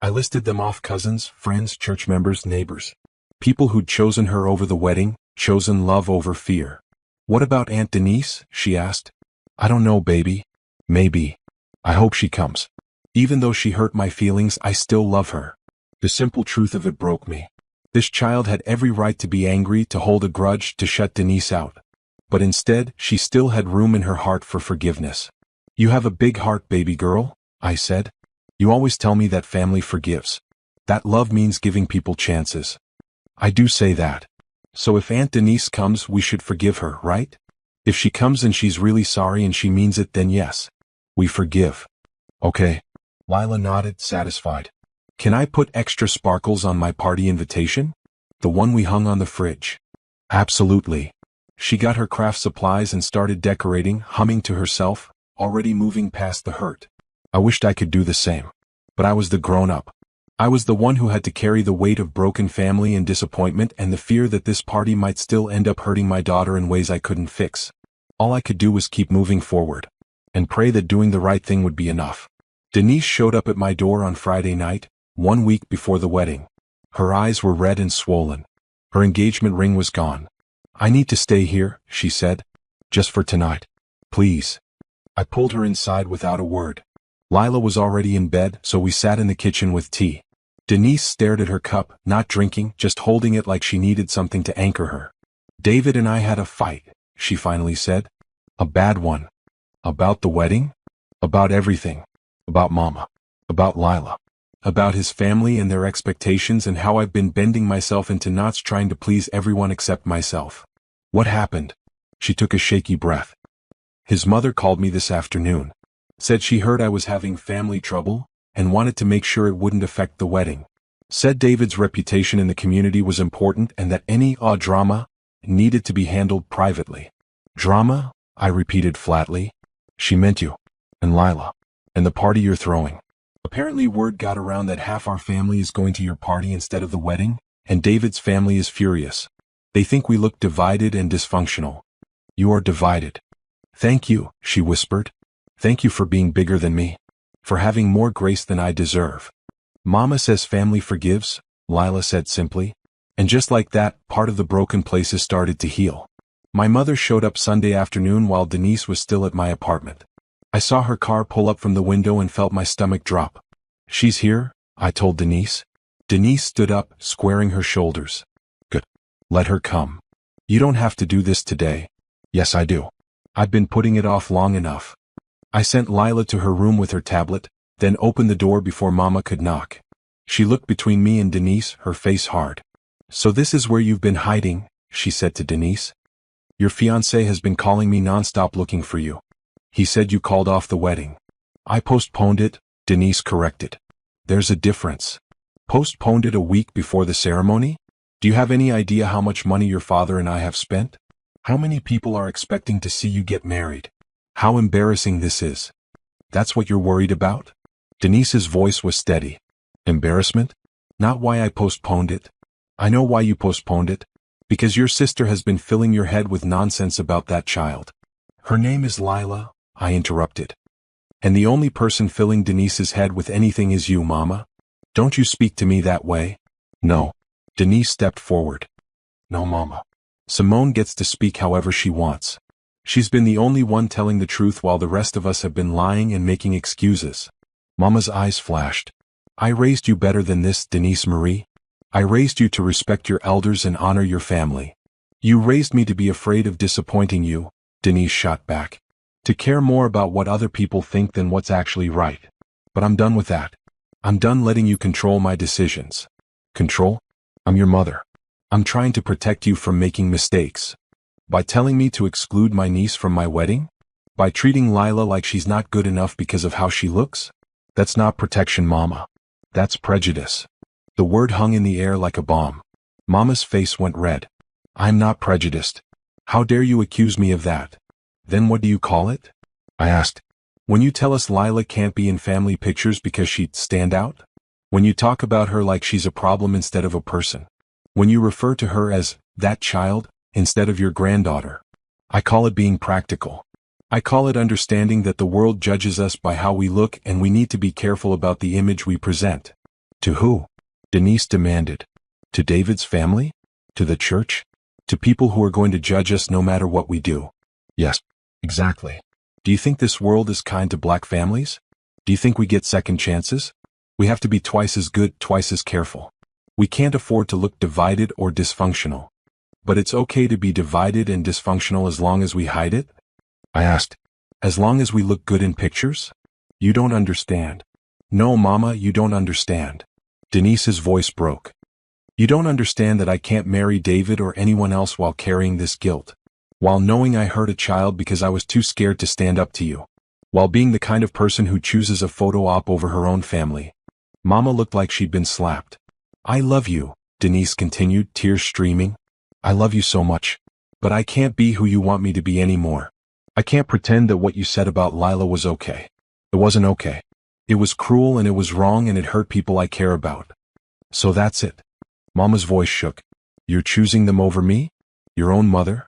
I listed them off: cousins, friends, church members, neighbors. People who'd chosen her over the wedding, chosen love over fear. What about Aunt Denise? She asked. I don't know, baby. Maybe. I hope she comes. Even though she hurt my feelings, I still love her. The simple truth of it broke me. This child had every right to be angry, to hold a grudge, to shut Denise out. But instead, she still had room in her heart for forgiveness. You have a big heart, baby girl, I said. You always tell me that family forgives. That love means giving people chances. I do say that. So if Aunt Denise comes, we should forgive her, right? If she comes and she's really sorry and she means it, then yes. We forgive. Okay. Lila nodded, satisfied. Can I put extra sparkles on my party invitation? The one we hung on the fridge. Absolutely. She got her craft supplies and started decorating, humming to herself, already moving past the hurt. I wished I could do the same. But I was the grown-up. I was the one who had to carry the weight of broken family and disappointment and the fear that this party might still end up hurting my daughter in ways I couldn't fix. All I could do was keep moving forward and pray that doing the right thing would be enough. Denise showed up at my door on Friday night, 1 week before the wedding. Her eyes were red and swollen. Her engagement ring was gone. "I need to stay here," she said. "Just for tonight. Please." I pulled her inside without a word. Lila was already in bed, so we sat in the kitchen with tea. Denise stared at her cup, not drinking, just holding it like she needed something to anchor her. "David and I had a fight," she finally said. "A bad one." "About the wedding?" "About everything. About Mama. About Lila. About his family and their expectations and how I've been bending myself into knots trying to please everyone except myself." "What happened?" She took a shaky breath. "His mother called me this afternoon. Said she heard I was having family trouble and wanted to make sure it wouldn't affect the wedding. Said David's reputation in the community was important and that any drama needed to be handled privately." "Drama?" I repeated flatly. "She meant you. And Lila. And the party you're throwing. Apparently word got around that half our family is going to your party instead of the wedding, and David's family is furious. They think we look divided and dysfunctional." "You are divided." "Thank you," she whispered. "Thank you for being bigger than me. For having more grace than I deserve." "Mama says family forgives," Lila said simply. And just like that, part of the broken places started to heal. My mother showed up Sunday afternoon while Denise was still at my apartment. I saw her car pull up from the window and felt my stomach drop. "She's here," I told Denise. Denise stood up, squaring her shoulders. "Good. Let her come. You don't have to do this today." "Yes, I do. I've been putting it off long enough." I sent Lila to her room with her tablet, then opened the door before Mama could knock. She looked between me and Denise, her face hard. "So this is where you've been hiding," she said to Denise. "Your fiancé has been calling me nonstop looking for you. He said you called off the wedding." "I postponed it," Denise corrected. "There's a difference." "Postponed it a week before the ceremony? Do you have any idea how much money your father and I have spent? How many people are expecting to see you get married? How embarrassing this is. That's what you're worried about?" Denise's voice was steady. "Embarrassment? Not why I postponed it. I know why you postponed it. Because your sister has been filling your head with nonsense about that child." "Her name is Lila," I interrupted. "And the only person filling Denise's head with anything is you, Mama. Don't you speak to me that way." "No." Denise stepped forward. "No, Mama. Simone gets to speak however she wants. She's been the only one telling the truth while the rest of us have been lying and making excuses." Mama's eyes flashed. "I raised you better than this, Denise Marie. I raised you to respect your elders and honor your family. You raised me to be afraid of disappointing you," Denise shot back. "To care more about what other people think than what's actually right. But I'm done with that. I'm done letting you control my decisions." "Control? I'm your mother. I'm trying to protect you from making mistakes. By telling me to exclude my niece from my wedding? By treating Lila like she's not good enough because of how she looks? That's not protection, Mama. That's prejudice." The word hung in the air like a bomb. Mama's face went red. "I'm not prejudiced. How dare you accuse me of that?" "Then what do you call it?" I asked. "When you tell us Lila can't be in family pictures because she'd stand out? When you talk about her like she's a problem instead of a person? When you refer to her as that child instead of your granddaughter? I call it being practical. I call it understanding that the world judges us by how we look and we need to be careful about the image we present." "To who?" Denise demanded. "To David's family? To the church? To people who are going to judge us no matter what we do?" "Yes, exactly. Do you think this world is kind to black families? Do you think we get second chances? We have to be twice as good, twice as careful. We can't afford to look divided or dysfunctional. But it's okay to be divided and dysfunctional as long as we hide it?" I asked. "As long as we look good in pictures?" "You don't understand." "No, Mama, you don't understand." Denise's voice broke. "You don't understand that I can't marry David or anyone else while carrying this guilt. While knowing I hurt a child because I was too scared to stand up to you. While being the kind of person who chooses a photo op over her own family." Mama looked like she'd been slapped. "I love you," Denise continued, tears streaming. "I love you so much. But I can't be who you want me to be anymore. I can't pretend that what you said about Lila was okay. It wasn't okay. It was cruel and it was wrong and it hurt people I care about. So that's it. Mama's voice shook. You're choosing them over me? Your own mother?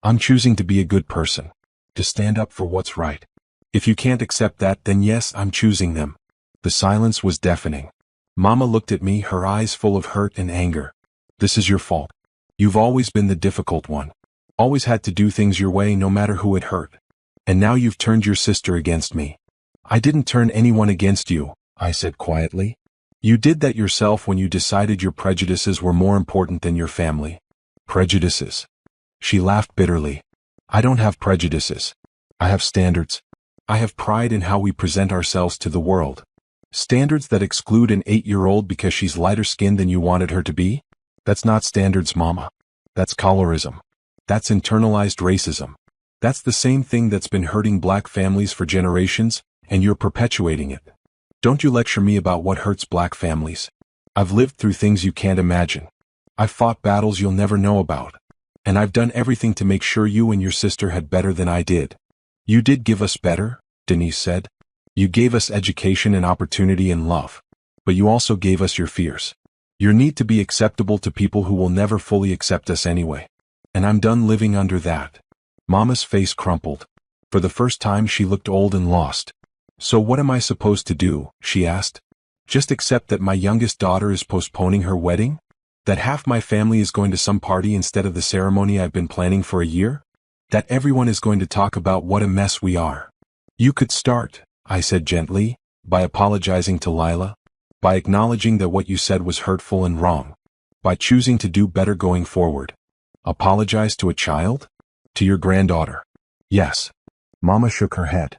I'm choosing to be a good person. To stand up for what's right. If you can't accept that, then yes, I'm choosing them. The silence was deafening. Mama looked at me, her eyes full of hurt and anger. This is your fault. You've always been the difficult one. Always had to do things your way no matter who it hurt. And now you've turned your sister against me. I didn't turn anyone against you, I said quietly. You did that yourself when you decided your prejudices were more important than your family. Prejudices. She laughed bitterly. I don't have prejudices. I have standards. I have pride in how we present ourselves to the world. Standards that exclude an 8-year-old because she's lighter skinned than you wanted her to be? That's not standards, Mama. That's colorism. That's internalized racism. That's the same thing that's been hurting black families for generations, and you're perpetuating it. Don't you lecture me about what hurts black families. I've lived through things you can't imagine. I've fought battles you'll never know about. And I've done everything to make sure you and your sister had better than I did. You did give us better, Denise said. You gave us education and opportunity and love. But you also gave us your fears. Your need to be acceptable to people who will never fully accept us anyway. And I'm done living under that. Mama's face crumpled. For the first time she looked old and lost. So what am I supposed to do? She asked. Just accept that my youngest daughter is postponing her wedding? That half my family is going to some party instead of the ceremony I've been planning for a year? That everyone is going to talk about what a mess we are? You could start, I said gently, by apologizing to Lila, by acknowledging that what you said was hurtful and wrong, by choosing to do better going forward. Apologize to a child? To your granddaughter? Yes. Mama shook her head.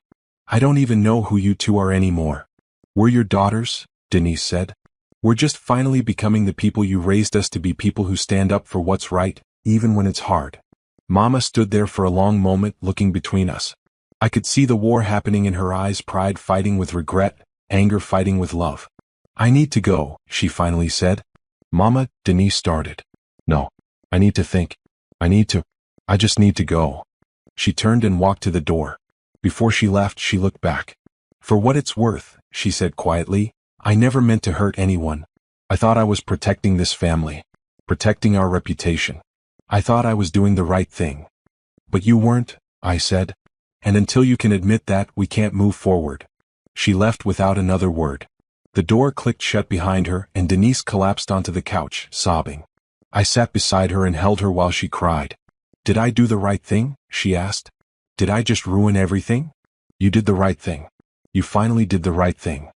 I don't even know who you two are anymore. We're your daughters, Denise said. We're just finally becoming the people you raised us to be, people who stand up for what's right, even when it's hard. Mama stood there for a long moment, looking between us. I could see the war happening in her eyes, pride fighting with regret, anger fighting with love. I need to go, she finally said. Mama, Denise started. No, I need to think. I just need to go. She turned and walked to the door. Before she left, she looked back. For what it's worth, she said quietly, I never meant to hurt anyone. I thought I was protecting this family, protecting our reputation. I thought I was doing the right thing. But you weren't, I said. And until you can admit that, we can't move forward. She left without another word. The door clicked shut behind her, and Denise collapsed onto the couch, sobbing. I sat beside her and held her while she cried. Did I do the right thing? She asked. Did I just ruin everything? You did the right thing. You finally did the right thing.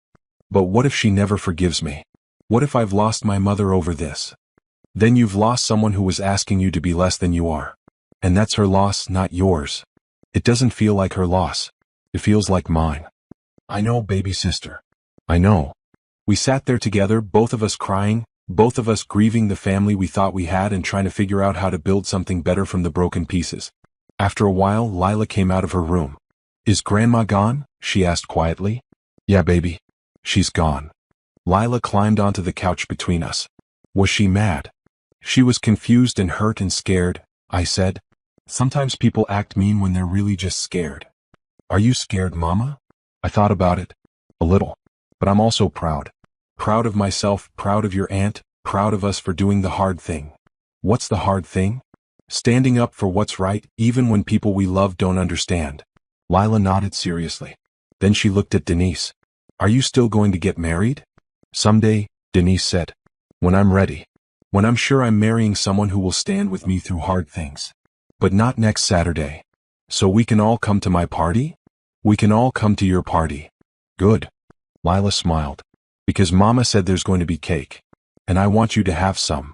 But what if she never forgives me? What if I've lost my mother over this? Then you've lost someone who was asking you to be less than you are. And that's her loss, not yours. It doesn't feel like her loss. It feels like mine. I know, baby sister. I know. We sat there together, both of us crying, both of us grieving the family we thought we had and trying to figure out how to build something better from the broken pieces. After a while, Lila came out of her room. Is Grandma gone? She asked quietly. Yeah, baby. She's gone. Lila climbed onto the couch between us. Was she mad? She was confused and hurt and scared, I said. Sometimes people act mean when they're really just scared. Are you scared, Mama? I thought about it. A little. But I'm also proud. Proud of myself, proud of your aunt, proud of us for doing the hard thing. What's the hard thing? Standing up for what's right, even when people we love don't understand. Lila nodded seriously. Then she looked at Denise. Are you still going to get married? Someday, Denise said. When I'm ready. When I'm sure I'm marrying someone who will stand with me through hard things. But not next Saturday. So we can all come to my party? We can all come to your party. Good. Lila smiled. Because Mama said there's going to be cake. And I want you to have some.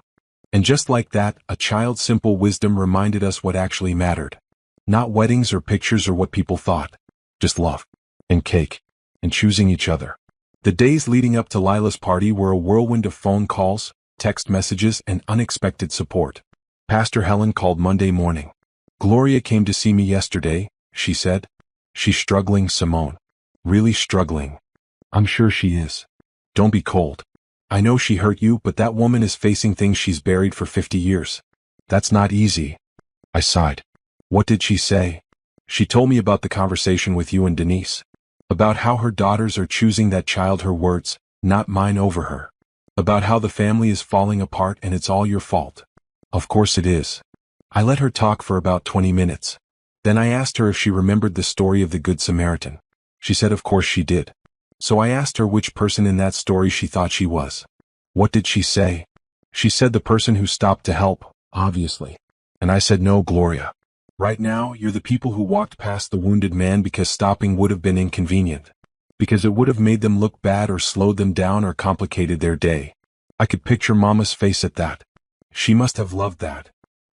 And just like that, a child's simple wisdom reminded us what actually mattered. Not weddings or pictures or what people thought. Just love. And cake. And choosing each other. The days leading up to Lila's party were a whirlwind of phone calls, text messages, and unexpected support. Pastor Helen called Monday morning. Gloria came to see me yesterday, she said. She's struggling, Simone. Really struggling. I'm sure she is. Don't be cold. I know she hurt you, but that woman is facing things she's buried for 50 years. That's not easy. I sighed. What did she say? She told me about the conversation with you and Denise. About how her daughters are choosing that child, her words, not mine, over her. About how the family is falling apart and it's all your fault. Of course it is. I let her talk for about 20 minutes. Then I asked her if she remembered the story of the Good Samaritan. She said of course she did. So I asked her which person in that story she thought she was. What did she say? She said the person who stopped to help, obviously. And I said no, Gloria. Right now, you're the people who walked past the wounded man because stopping would have been inconvenient. Because it would have made them look bad or slowed them down or complicated their day. I could picture Mama's face at that. She must have loved that.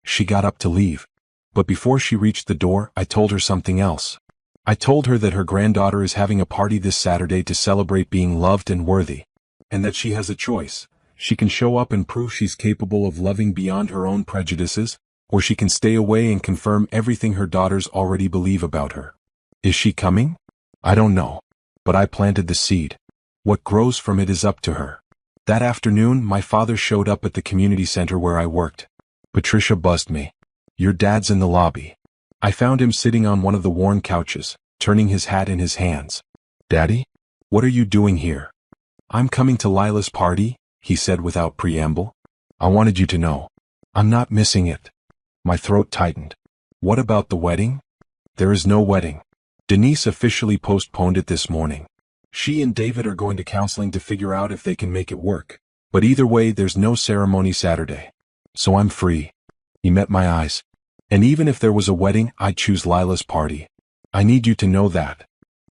She got up to leave. But before she reached the door, I told her something else. I told her that her granddaughter is having a party this Saturday to celebrate being loved and worthy. And that she has a choice. She can show up and prove she's capable of loving beyond her own prejudices, or she can stay away and confirm everything her daughters already believe about her. Is she coming? I don't know. But I planted the seed. What grows from it is up to her. That afternoon, my father showed up at the community center where I worked. Patricia buzzed me. Your dad's in the lobby. I found him sitting on one of the worn couches, turning his hat in his hands. Daddy? What are you doing here? I'm coming to Lila's party, he said without preamble. I wanted you to know. I'm not missing it. My throat tightened. What about the wedding? There is no wedding. Denise officially postponed it this morning. She and David are going to counseling to figure out if they can make it work. But either way, there's no ceremony Saturday. So I'm free. He met my eyes. And even if there was a wedding, I'd choose Lila's party. I need you to know that.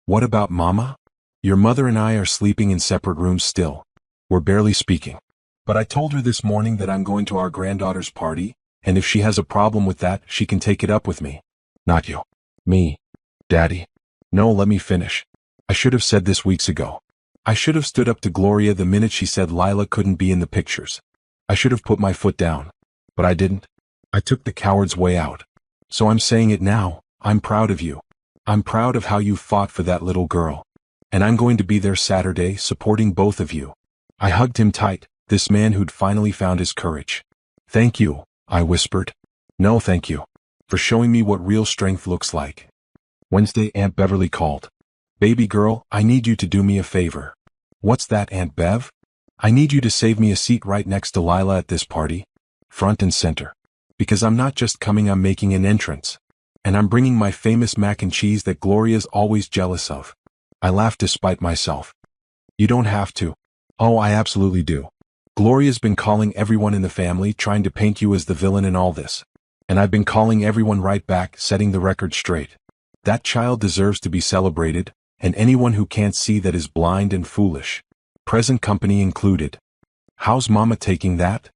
What about Mama? Your mother and I are sleeping in separate rooms still. We're barely speaking. But I told her this morning that I'm going to our granddaughter's party, and if she has a problem with that, she can take it up with me. Not you. Me. Daddy. No, let me finish. I should have said this weeks ago. I should have stood up to Gloria the minute she said Lila couldn't be in the pictures. I should have put my foot down. But I didn't. I took the coward's way out. So I'm saying it now, I'm proud of you. I'm proud of how you fought for that little girl. And I'm going to be there Saturday, supporting both of you. I hugged him tight, this man who'd finally found his courage. Thank you, I whispered. No thank you. For showing me what real strength looks like. Wednesday, Aunt Beverly called. Baby girl, I need you to do me a favor. What's that, Aunt Bev? I need you to save me a seat right next to Lila at this party. Front and center. Because I'm not just coming, I'm making an entrance. And I'm bringing my famous mac and cheese that Gloria's always jealous of. I laughed despite myself. You don't have to. Oh, I absolutely do. Gloria's been calling everyone in the family, trying to paint you as the villain in all this. And I've been calling everyone right back, setting the record straight. That child deserves to be celebrated, and anyone who can't see that is blind and foolish. Present company included. How's Mama taking that?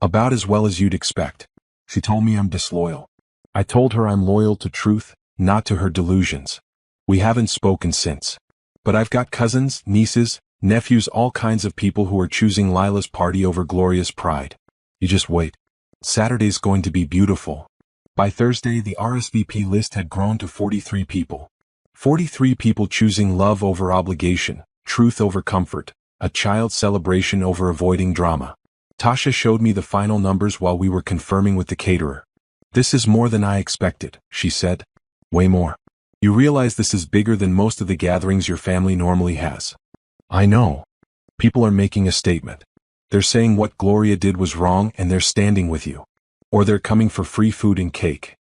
About as well as you'd expect. She told me I'm disloyal. I told her I'm loyal to truth, not to her delusions. We haven't spoken since. But I've got cousins, nieces, nephews, all kinds of people who are choosing Lila's party over Gloria's pride. You just wait. Saturday's going to be beautiful. By Thursday, the RSVP list had grown to 43 people. 43 people choosing love over obligation, truth over comfort, a child celebration over avoiding drama. Tasha showed me the final numbers while we were confirming with the caterer. This is more than I expected, she said. Way more. You realize this is bigger than most of the gatherings your family normally has. I know. People are making a statement. They're saying what Gloria did was wrong and they're standing with you. Or they're coming for free food and cake.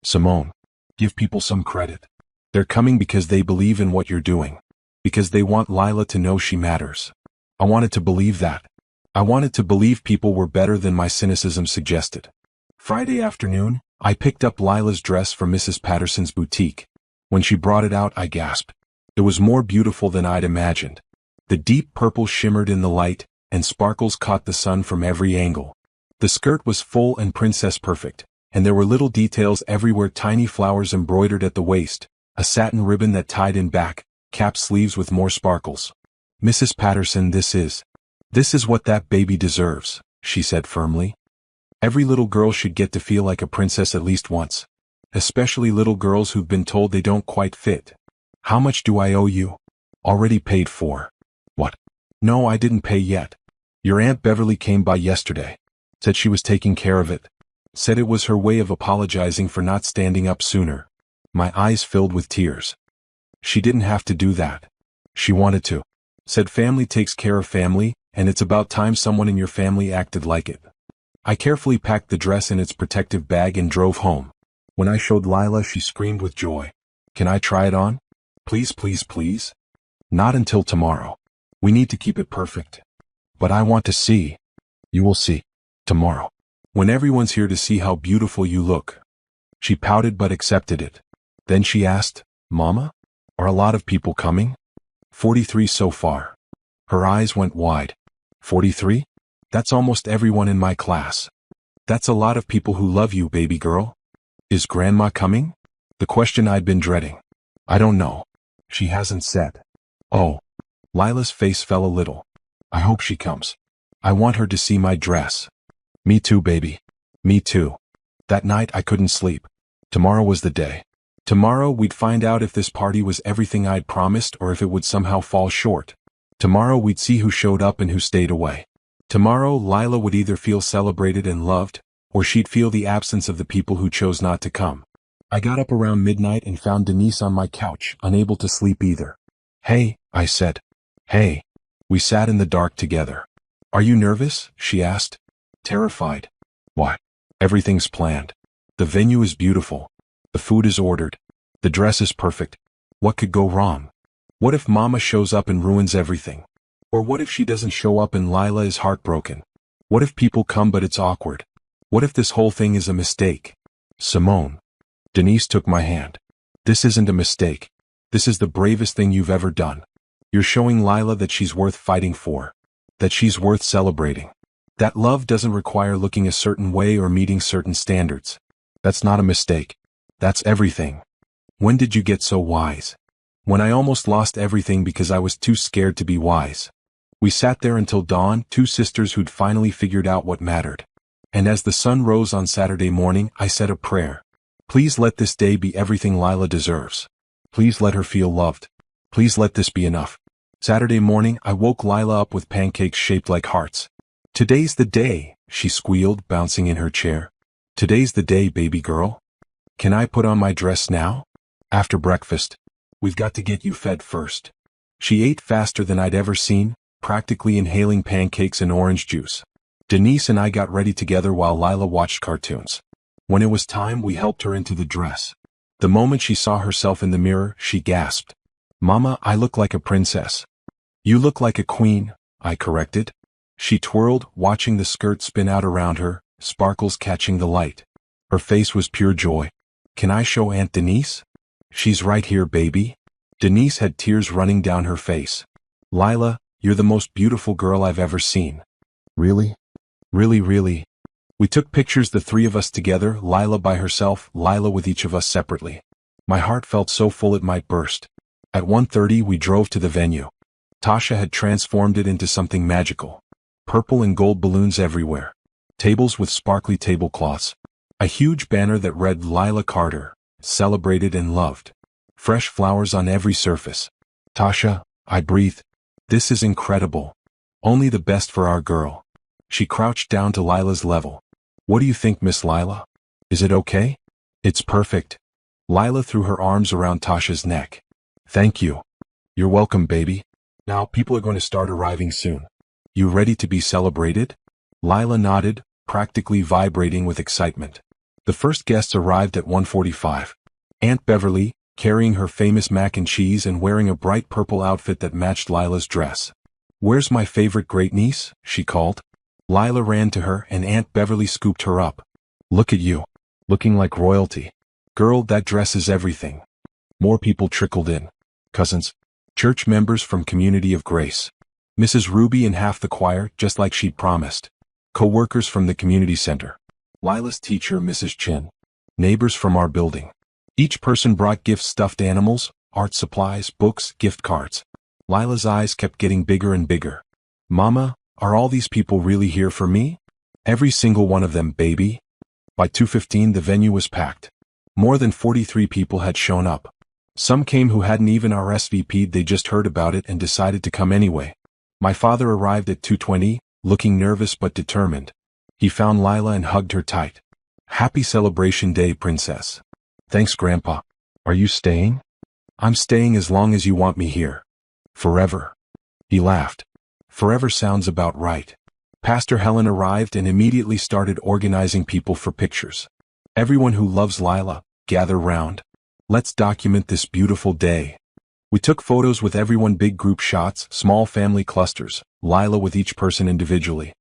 Simone, give people some credit. They're coming because they believe in what you're doing. Because they want Lila to know she matters. I wanted to believe that. I wanted to believe people were better than my cynicism suggested. Friday afternoon, I picked up Lila's dress from Mrs. Patterson's boutique. When she brought it out, I gasped. It was more beautiful than I'd imagined. The deep purple shimmered in the light, and sparkles caught the sun from every angle. The skirt was full and princess perfect, and there were little details everywhere, tiny flowers embroidered at the waist, a satin ribbon that tied in back, cap sleeves with more sparkles. Mrs. Patterson, this is what that baby deserves, she said firmly. Every little girl should get to feel like a princess at least once. Especially little girls who've been told they don't quite fit. How much do I owe you? Already paid for. What? No, I didn't pay yet. Your Aunt Beverly came by yesterday. Said she was taking care of it. Said it was her way of apologizing for not standing up sooner. My eyes filled with tears. She didn't have to do that. She wanted to. Said family takes care of family, and it's about time someone in your family acted like it. I carefully packed the dress in its protective bag and drove home. When I showed Lila, she screamed with joy. Can I try it on? Please, please, please. Not until tomorrow. We need to keep it perfect. But I want to see. You will see. Tomorrow. When everyone's here to see how beautiful you look. She pouted but accepted it. Then she asked, Mama? Are a lot of people coming? 43 so far. Her eyes went wide. 43? That's almost everyone in my class. That's a lot of people who love you, baby girl. Is Grandma coming? The question I'd been dreading. I don't know. She hasn't said. Oh. Lila's face fell a little. I hope she comes. I want her to see my dress. Me too, baby. Me too. That night I couldn't sleep. Tomorrow was the day. Tomorrow we'd find out if this party was everything I'd promised or if it would somehow fall short. Tomorrow we'd see who showed up and who stayed away. Tomorrow Lila would either feel celebrated and loved, or she'd feel the absence of the people who chose not to come. I got up around midnight and found Denise on my couch, unable to sleep either. Hey, I said. Hey. We sat in the dark together. Are you nervous? She asked. Terrified. What? Everything's planned. The venue is beautiful. The food is ordered. The dress is perfect. What could go wrong? What if Mama shows up and ruins everything? Or what if she doesn't show up and Lila is heartbroken? What if people come but it's awkward? What if this whole thing is a mistake? Simone. Denise took my hand. This isn't a mistake. This is the bravest thing you've ever done. You're showing Lila that she's worth fighting for. That she's worth celebrating. That love doesn't require looking a certain way or meeting certain standards. That's not a mistake. That's everything. When did you get so wise? When I almost lost everything because I was too scared to be wise. We sat there until dawn, two sisters who'd finally figured out what mattered. And as the sun rose on Saturday morning, I said a prayer. Please let this day be everything Lila deserves. Please let her feel loved. Please let this be enough. Saturday morning, I woke Lila up with pancakes shaped like hearts. Today's the day, she squealed, bouncing in her chair. Today's the day, baby girl. Can I put on my dress now? After breakfast. We've got to get you fed first. She ate faster than I'd ever seen, practically inhaling pancakes and orange juice. Denise and I got ready together while Lila watched cartoons. When it was time, we helped her into the dress. The moment she saw herself in the mirror, she gasped. Mama, I look like a princess. You look like a queen, I corrected. She twirled, watching the skirt spin out around her, sparkles catching the light. Her face was pure joy. Can I show Aunt Denise? She's right here, baby. Denise had tears running down her face. Lila, you're the most beautiful girl I've ever seen. Really? Really, really. We took pictures, the three of us together, Lila by herself, Lila with each of us separately. My heart felt so full it might burst. At 1:30 we drove to the venue. Tasha had transformed it into something magical. Purple and gold balloons everywhere. Tables with sparkly tablecloths. A huge banner that read Lila Carter, celebrated and loved. Fresh flowers on every surface. Tasha, I breathed. This is incredible. Only the best for our girl. She crouched down to Lila's level. What do you think, Miss Lila? Is it okay? It's perfect. Lila threw her arms around Tasha's neck. Thank you. You're welcome, baby. Now people are going to start arriving soon. You ready to be celebrated? Lila nodded, practically vibrating with excitement. The first guests arrived at 1:45. Aunt Beverly, carrying her famous mac and cheese and wearing a bright purple outfit that matched Lila's dress. Where's my favorite great-niece? She called. Lila ran to her and Aunt Beverly scooped her up. Look at you. Looking like royalty. Girl, that dress is everything. More people trickled in. Cousins. Church members from Community of Grace. Mrs. Ruby and half the choir, just like she'd promised. Co-workers from the community center. Lila's teacher, Mrs. Chin. Neighbors from our building. Each person brought gifts, stuffed animals, art supplies, books, gift cards. Lila's eyes kept getting bigger and bigger. Mama, are all these people really here for me? Every single one of them, baby. By 2:15 the venue was packed. More than 43 people had shown up. Some came who hadn't even RSVP'd, they just heard about it and decided to come anyway. My father arrived at 2:20, looking nervous but determined. He found Lila and hugged her tight. Happy celebration day, princess. Thanks, Grandpa. Are you staying? I'm staying as long as you want me here. Forever. He laughed. Forever sounds about right. Pastor Helen arrived and immediately started organizing people for pictures. Everyone who loves Lila, gather round. Let's document this beautiful day. We took photos with everyone, big group shots, small family clusters, Lila with each person individually.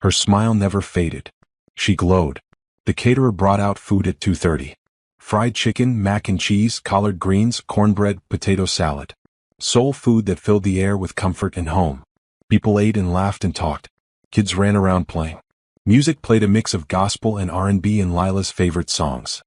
Her smile never faded. She glowed. The caterer brought out food at 2:30. Fried chicken, mac and cheese, collard greens, cornbread, potato salad. Soul food that filled the air with comfort and home. People ate and laughed and talked. Kids ran around playing. Music played a mix of gospel and R&B and Lila's favorite songs.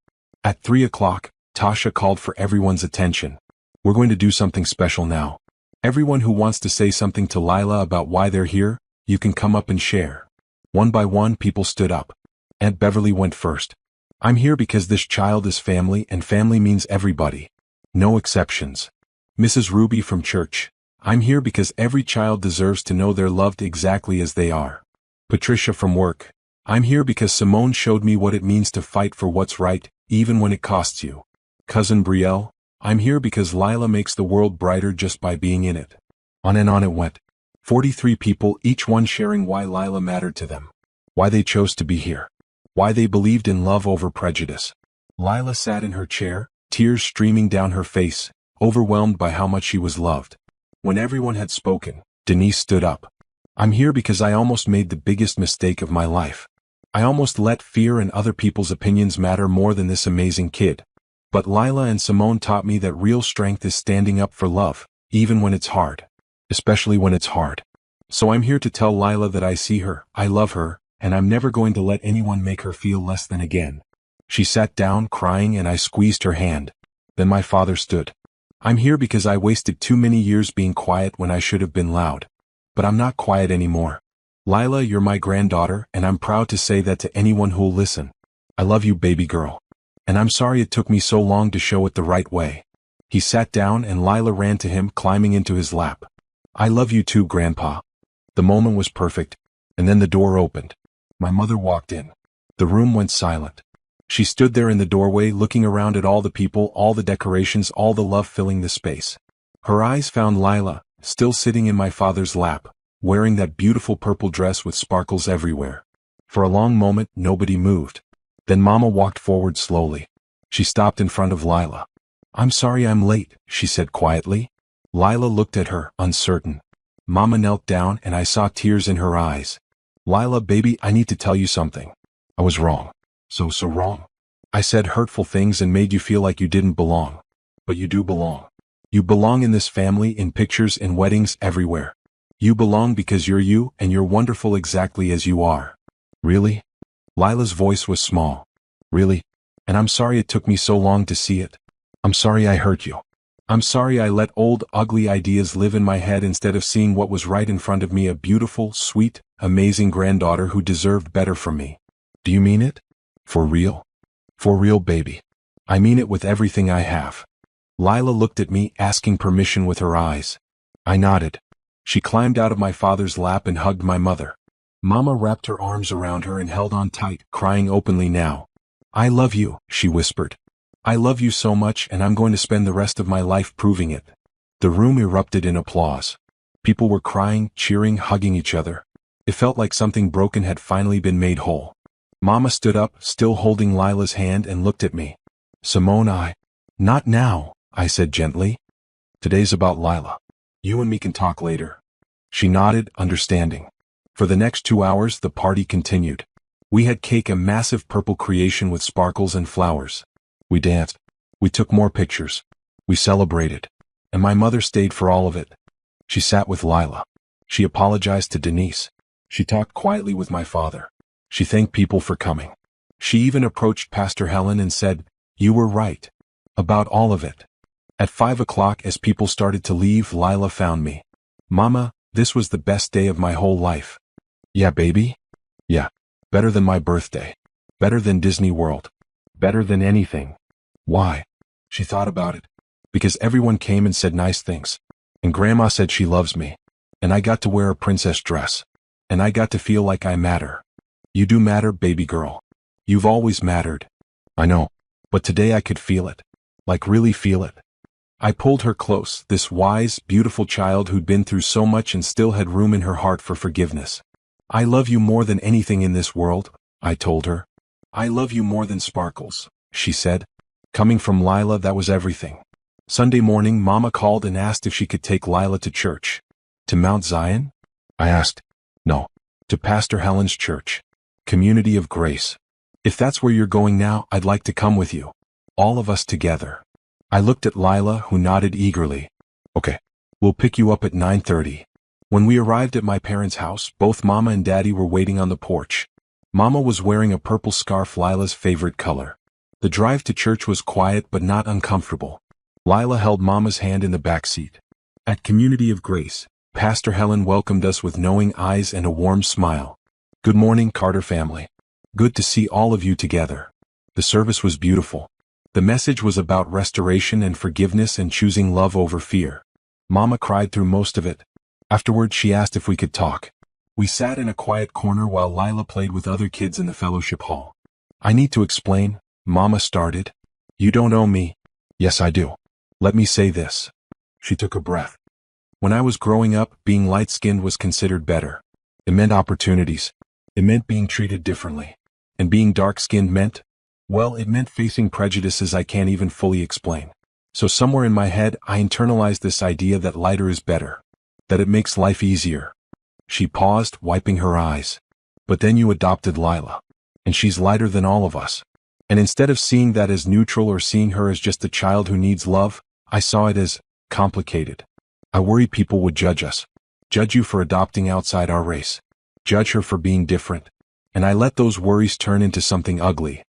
At 3 o'clock, Tasha called for everyone's attention. We're going to do something special now. Everyone who wants to say something to Lila about why they're here, you can come up and share. One by one, people stood up. Aunt Beverly went first. I'm here because this child is family, and family means everybody. No exceptions. Mrs. Ruby from church. I'm here because every child deserves to know they're loved exactly as they are. Patricia from work. I'm here because Simone showed me what it means to fight for what's right, even when it costs you. Cousin Brielle. I'm here because Lila makes the world brighter just by being in it. On and on it went. 43 people, each one sharing why Lila mattered to them. Why they chose to be here. Why they believed in love over prejudice. Lila sat in her chair, tears streaming down her face, overwhelmed by how much she was loved. When everyone had spoken, Denise stood up. I'm here because I almost made the biggest mistake of my life. I almost let fear and other people's opinions matter more than this amazing kid. But Lila and Simone taught me that real strength is standing up for love, even when it's hard. Especially when it's hard. So I'm here to tell Lila that I see her, I love her, and I'm never going to let anyone make her feel less than again. She sat down crying and I squeezed her hand. Then my father stood. I'm here because I wasted too many years being quiet when I should have been loud. But I'm not quiet anymore. Lila, you're my granddaughter, and I'm proud to say that to anyone who'll listen. I love you, baby girl. And I'm sorry it took me so long to show it the right way. He sat down and Lila ran to him, climbing into his lap. I love you too, Grandpa. The moment was perfect, and then the door opened. My mother walked in. The room went silent. She stood there in the doorway looking around at all the people, all the decorations, all the love filling the space. Her eyes found Lila, still sitting in my father's lap, wearing that beautiful purple dress with sparkles everywhere. For a long moment, nobody moved. Then Mama walked forward slowly. She stopped in front of Lila. I'm sorry I'm late, she said quietly. Lila looked at her, uncertain. Mama knelt down and I saw tears in her eyes. Lila, baby, I need to tell you something. I was wrong. So wrong. I said hurtful things and made you feel like you didn't belong. But you do belong. You belong in this family, in pictures, in weddings, everywhere. You belong because you're you, and you're wonderful exactly as you are. Really? Lila's voice was small. Really? And I'm sorry it took me so long to see it. I'm sorry I hurt you. I'm sorry I let old, ugly ideas live in my head instead of seeing what was right in front of me, a beautiful, sweet, amazing granddaughter who deserved better from me. Do you mean it? For real? For real, baby. I mean it with everything I have. Lila looked at me, asking permission with her eyes. I nodded. She climbed out of my father's lap and hugged my mother. Mama wrapped her arms around her and held on tight, crying openly now. I love you, she whispered. I love you so much, and I'm going to spend the rest of my life proving it. The room erupted in applause. People were crying, cheering, hugging each other. It felt like something broken had finally been made whole. Mama stood up, still holding Lila's hand, and looked at me. Simone, Not now, I said gently. Today's about Lila. You and me can talk later. She nodded, understanding. For the next 2 hours, the party continued. We had cake, a massive purple creation with sparkles and flowers. We danced. We took more pictures. We celebrated. And my mother stayed for all of it. She sat with Lila. She apologized to Denise. She talked quietly with my father. She thanked people for coming. She even approached Pastor Helen and said, You were right. About all of it. At 5 o'clock, as people started to leave, Lila found me. Mama, this was the best day of my whole life. Yeah, baby? Yeah. Better than my birthday. Better than Disney World. Better than anything. Why? She thought about it. Because everyone came and said nice things. And Grandma said she loves me. And I got to wear a princess dress. And I got to feel like I matter. You do matter, baby girl. You've always mattered. I know. But today I could feel it. Like really feel it. I pulled her close, this wise, beautiful child who'd been through so much and still had room in her heart for forgiveness. I love you more than anything in this world, I told her. I love you more than sparkles, she said. Coming from Lila, that was everything. Sunday morning, Mama called and asked if she could take Lila to church. To Mount Zion? I asked. No. To Pastor Helen's church. Community of Grace. If that's where you're going now, I'd like to come with you. All of us together. I looked at Lila, who nodded eagerly. Okay. We'll pick you up at 9:30. When we arrived at my parents' house, both Mama and Daddy were waiting on the porch. Mama was wearing a purple scarf, Lila's favorite color. The drive to church was quiet but not uncomfortable. Lila held Mama's hand in the back seat. At Community of Grace, Pastor Helen welcomed us with knowing eyes and a warm smile. Good morning, Carter family. Good to see all of you together. The service was beautiful. The message was about restoration and forgiveness and choosing love over fear. Mama cried through most of it. Afterward, she asked if we could talk. We sat in a quiet corner while Lila played with other kids in the fellowship hall. I need to explain, Mama started. You don't owe me. Yes, I do. Let me say this. She took a breath. When I was growing up, being light-skinned was considered better. It meant opportunities. It meant being treated differently. And being dark-skinned meant, well, it meant facing prejudices I can't even fully explain. So somewhere in my head, I internalized this idea that lighter is better. That it makes life easier. She paused, wiping her eyes. But then you adopted Lila. And she's lighter than all of us. And instead of seeing that as neutral or seeing her as just a child who needs love, I saw it as complicated. I worried people would judge us. Judge you for adopting outside our race. Judge her for being different. And I let those worries turn into something ugly.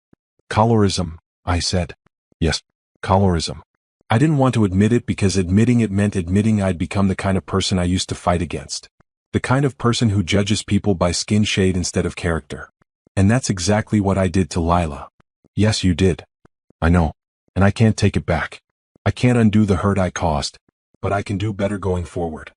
Colorism, I said. Yes, colorism. I didn't want to admit it because admitting it meant admitting I'd become the kind of person I used to fight against. The kind of person who judges people by skin shade instead of character. And that's exactly what I did to Lila. Yes, you did. I know. And I can't take it back. I can't undo the hurt I caused. But I can do better going forward.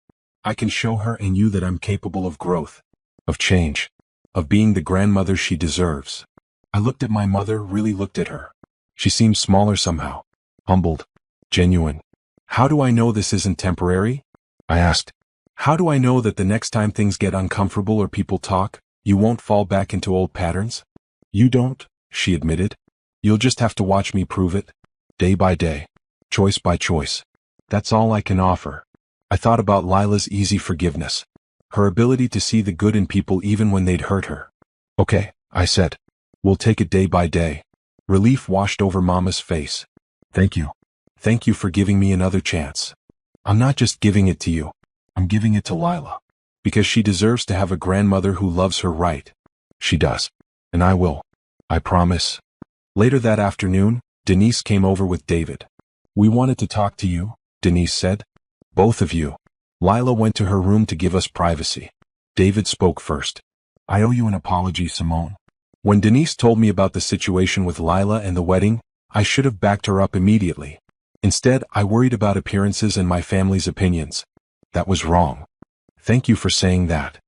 I can show her and you that I'm capable of growth. Of change. Of being the grandmother she deserves. I looked at my mother, really looked at her. She seemed smaller somehow. Humbled. Genuine. How do I know this isn't temporary? I asked. How do I know that the next time things get uncomfortable or people talk, you won't fall back into old patterns? You don't, she admitted. You'll just have to watch me prove it. Day by day. Choice by choice. That's all I can offer. I thought about Lila's easy forgiveness. Her ability to see the good in people even when they'd hurt her. Okay, I said. We'll take it day by day. Relief washed over Mama's face. Thank you. Thank you for giving me another chance. I'm not just giving it to you. I'm giving it to Lila. Because she deserves to have a grandmother who loves her right. She does. And I will. I promise. Later that afternoon, Denise came over with David. We wanted to talk to you, Denise said. Both of you. Lila went to her room to give us privacy. David spoke first. I owe you an apology, Simone. When Denise told me about the situation with Lila and the wedding, I should have backed her up immediately. Instead, I worried about appearances and my family's opinions. That was wrong. Thank you for saying that.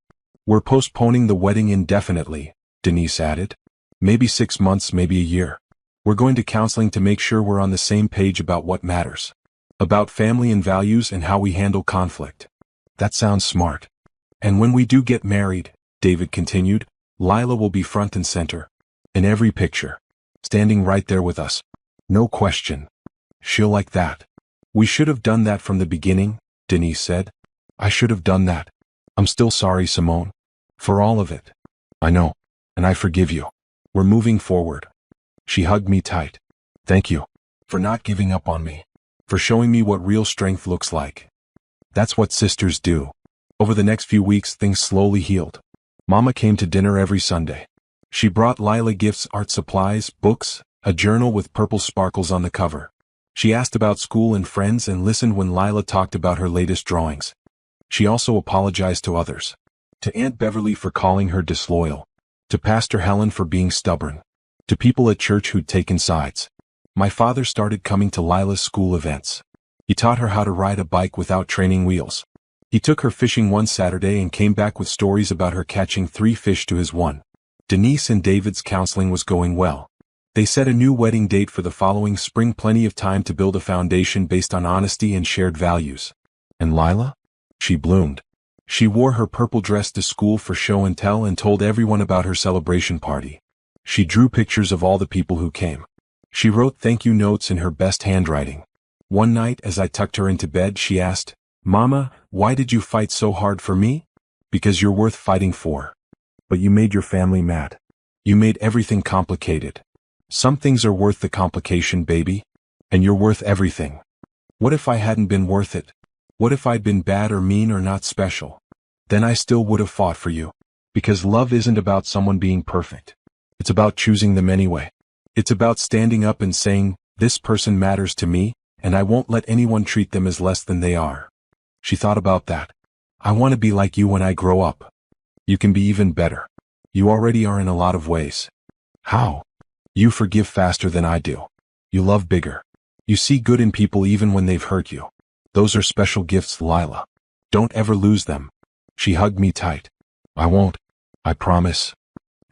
We're postponing the wedding indefinitely, Denise added. Maybe 6 months, maybe a year. We're going to counseling to make sure we're on the same page about what matters. About family and values and how we handle conflict. That sounds smart. And when we do get married, David continued, Lila will be front and center. In every picture. Standing right there with us. No question. She'll like that. We should have done that from the beginning, Denise said. I should have done that. I'm still sorry, Simone. For all of it. I know. And I forgive you. We're moving forward. She hugged me tight. Thank you. For not giving up on me. For showing me what real strength looks like. That's what sisters do. Over the next few weeks, things slowly healed. Mama came to dinner every Sunday. She brought Lila gifts, art supplies, books, a journal with purple sparkles on the cover. She asked about school and friends and listened when Lila talked about her latest drawings. She also apologized to others. To Aunt Beverly for calling her disloyal. To Pastor Helen for being stubborn. To people at church who'd taken sides. My father started coming to Lila's school events. He taught her how to ride a bike without training wheels. He took her fishing one Saturday and came back with stories about her catching 3 fish to his 1. Denise and David's counseling was going well. They set a new wedding date for the following spring, plenty of time to build a foundation based on honesty and shared values. And Lila? She bloomed. She wore her purple dress to school for show and tell and told everyone about her celebration party. She drew pictures of all the people who came. She wrote thank you notes in her best handwriting. One night as I tucked her into bed, she asked, "Mama, why did you fight so hard for me?" "Because you're worth fighting for. But you made your family mad. You made everything complicated. Some things are worth the complication, baby. And you're worth everything." What if I hadn't been worth it? What if I'd been bad or mean or not special? Then I still would have fought for you. Because love isn't about someone being perfect. It's about choosing them anyway. It's about standing up and saying, this person matters to me, and I won't let anyone treat them as less than they are. She thought about that. I want to be like you when I grow up. You can be even better. You already are in a lot of ways. How? You forgive faster than I do. You love bigger. You see good in people even when they've hurt you. Those are special gifts, Lila. Don't ever lose them. She hugged me tight. I won't. I promise.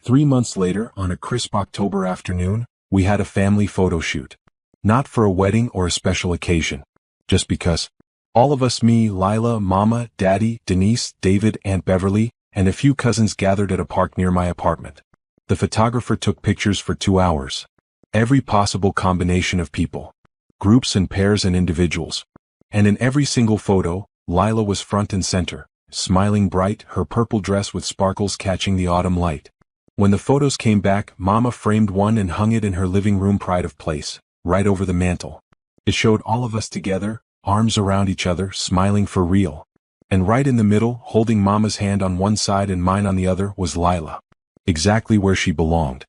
3 months later, on a crisp October afternoon, we had a family photo shoot. Not for a wedding or a special occasion. Just because. All of us, me, Lila, Mama, Daddy, Denise, David, Aunt Beverly, and a few cousins gathered at a park near my apartment. The photographer took pictures for 2 hours. Every possible combination of people. Groups and pairs and individuals. And in every single photo, Lila was front and center, smiling bright, her purple dress with sparkles catching the autumn light. When the photos came back, Mama framed one and hung it in her living room pride of place, right over the mantel. It showed all of us together, arms around each other, smiling for real. And right in the middle, holding Mama's hand on one side and mine on the other, was Lila. Exactly where she belonged.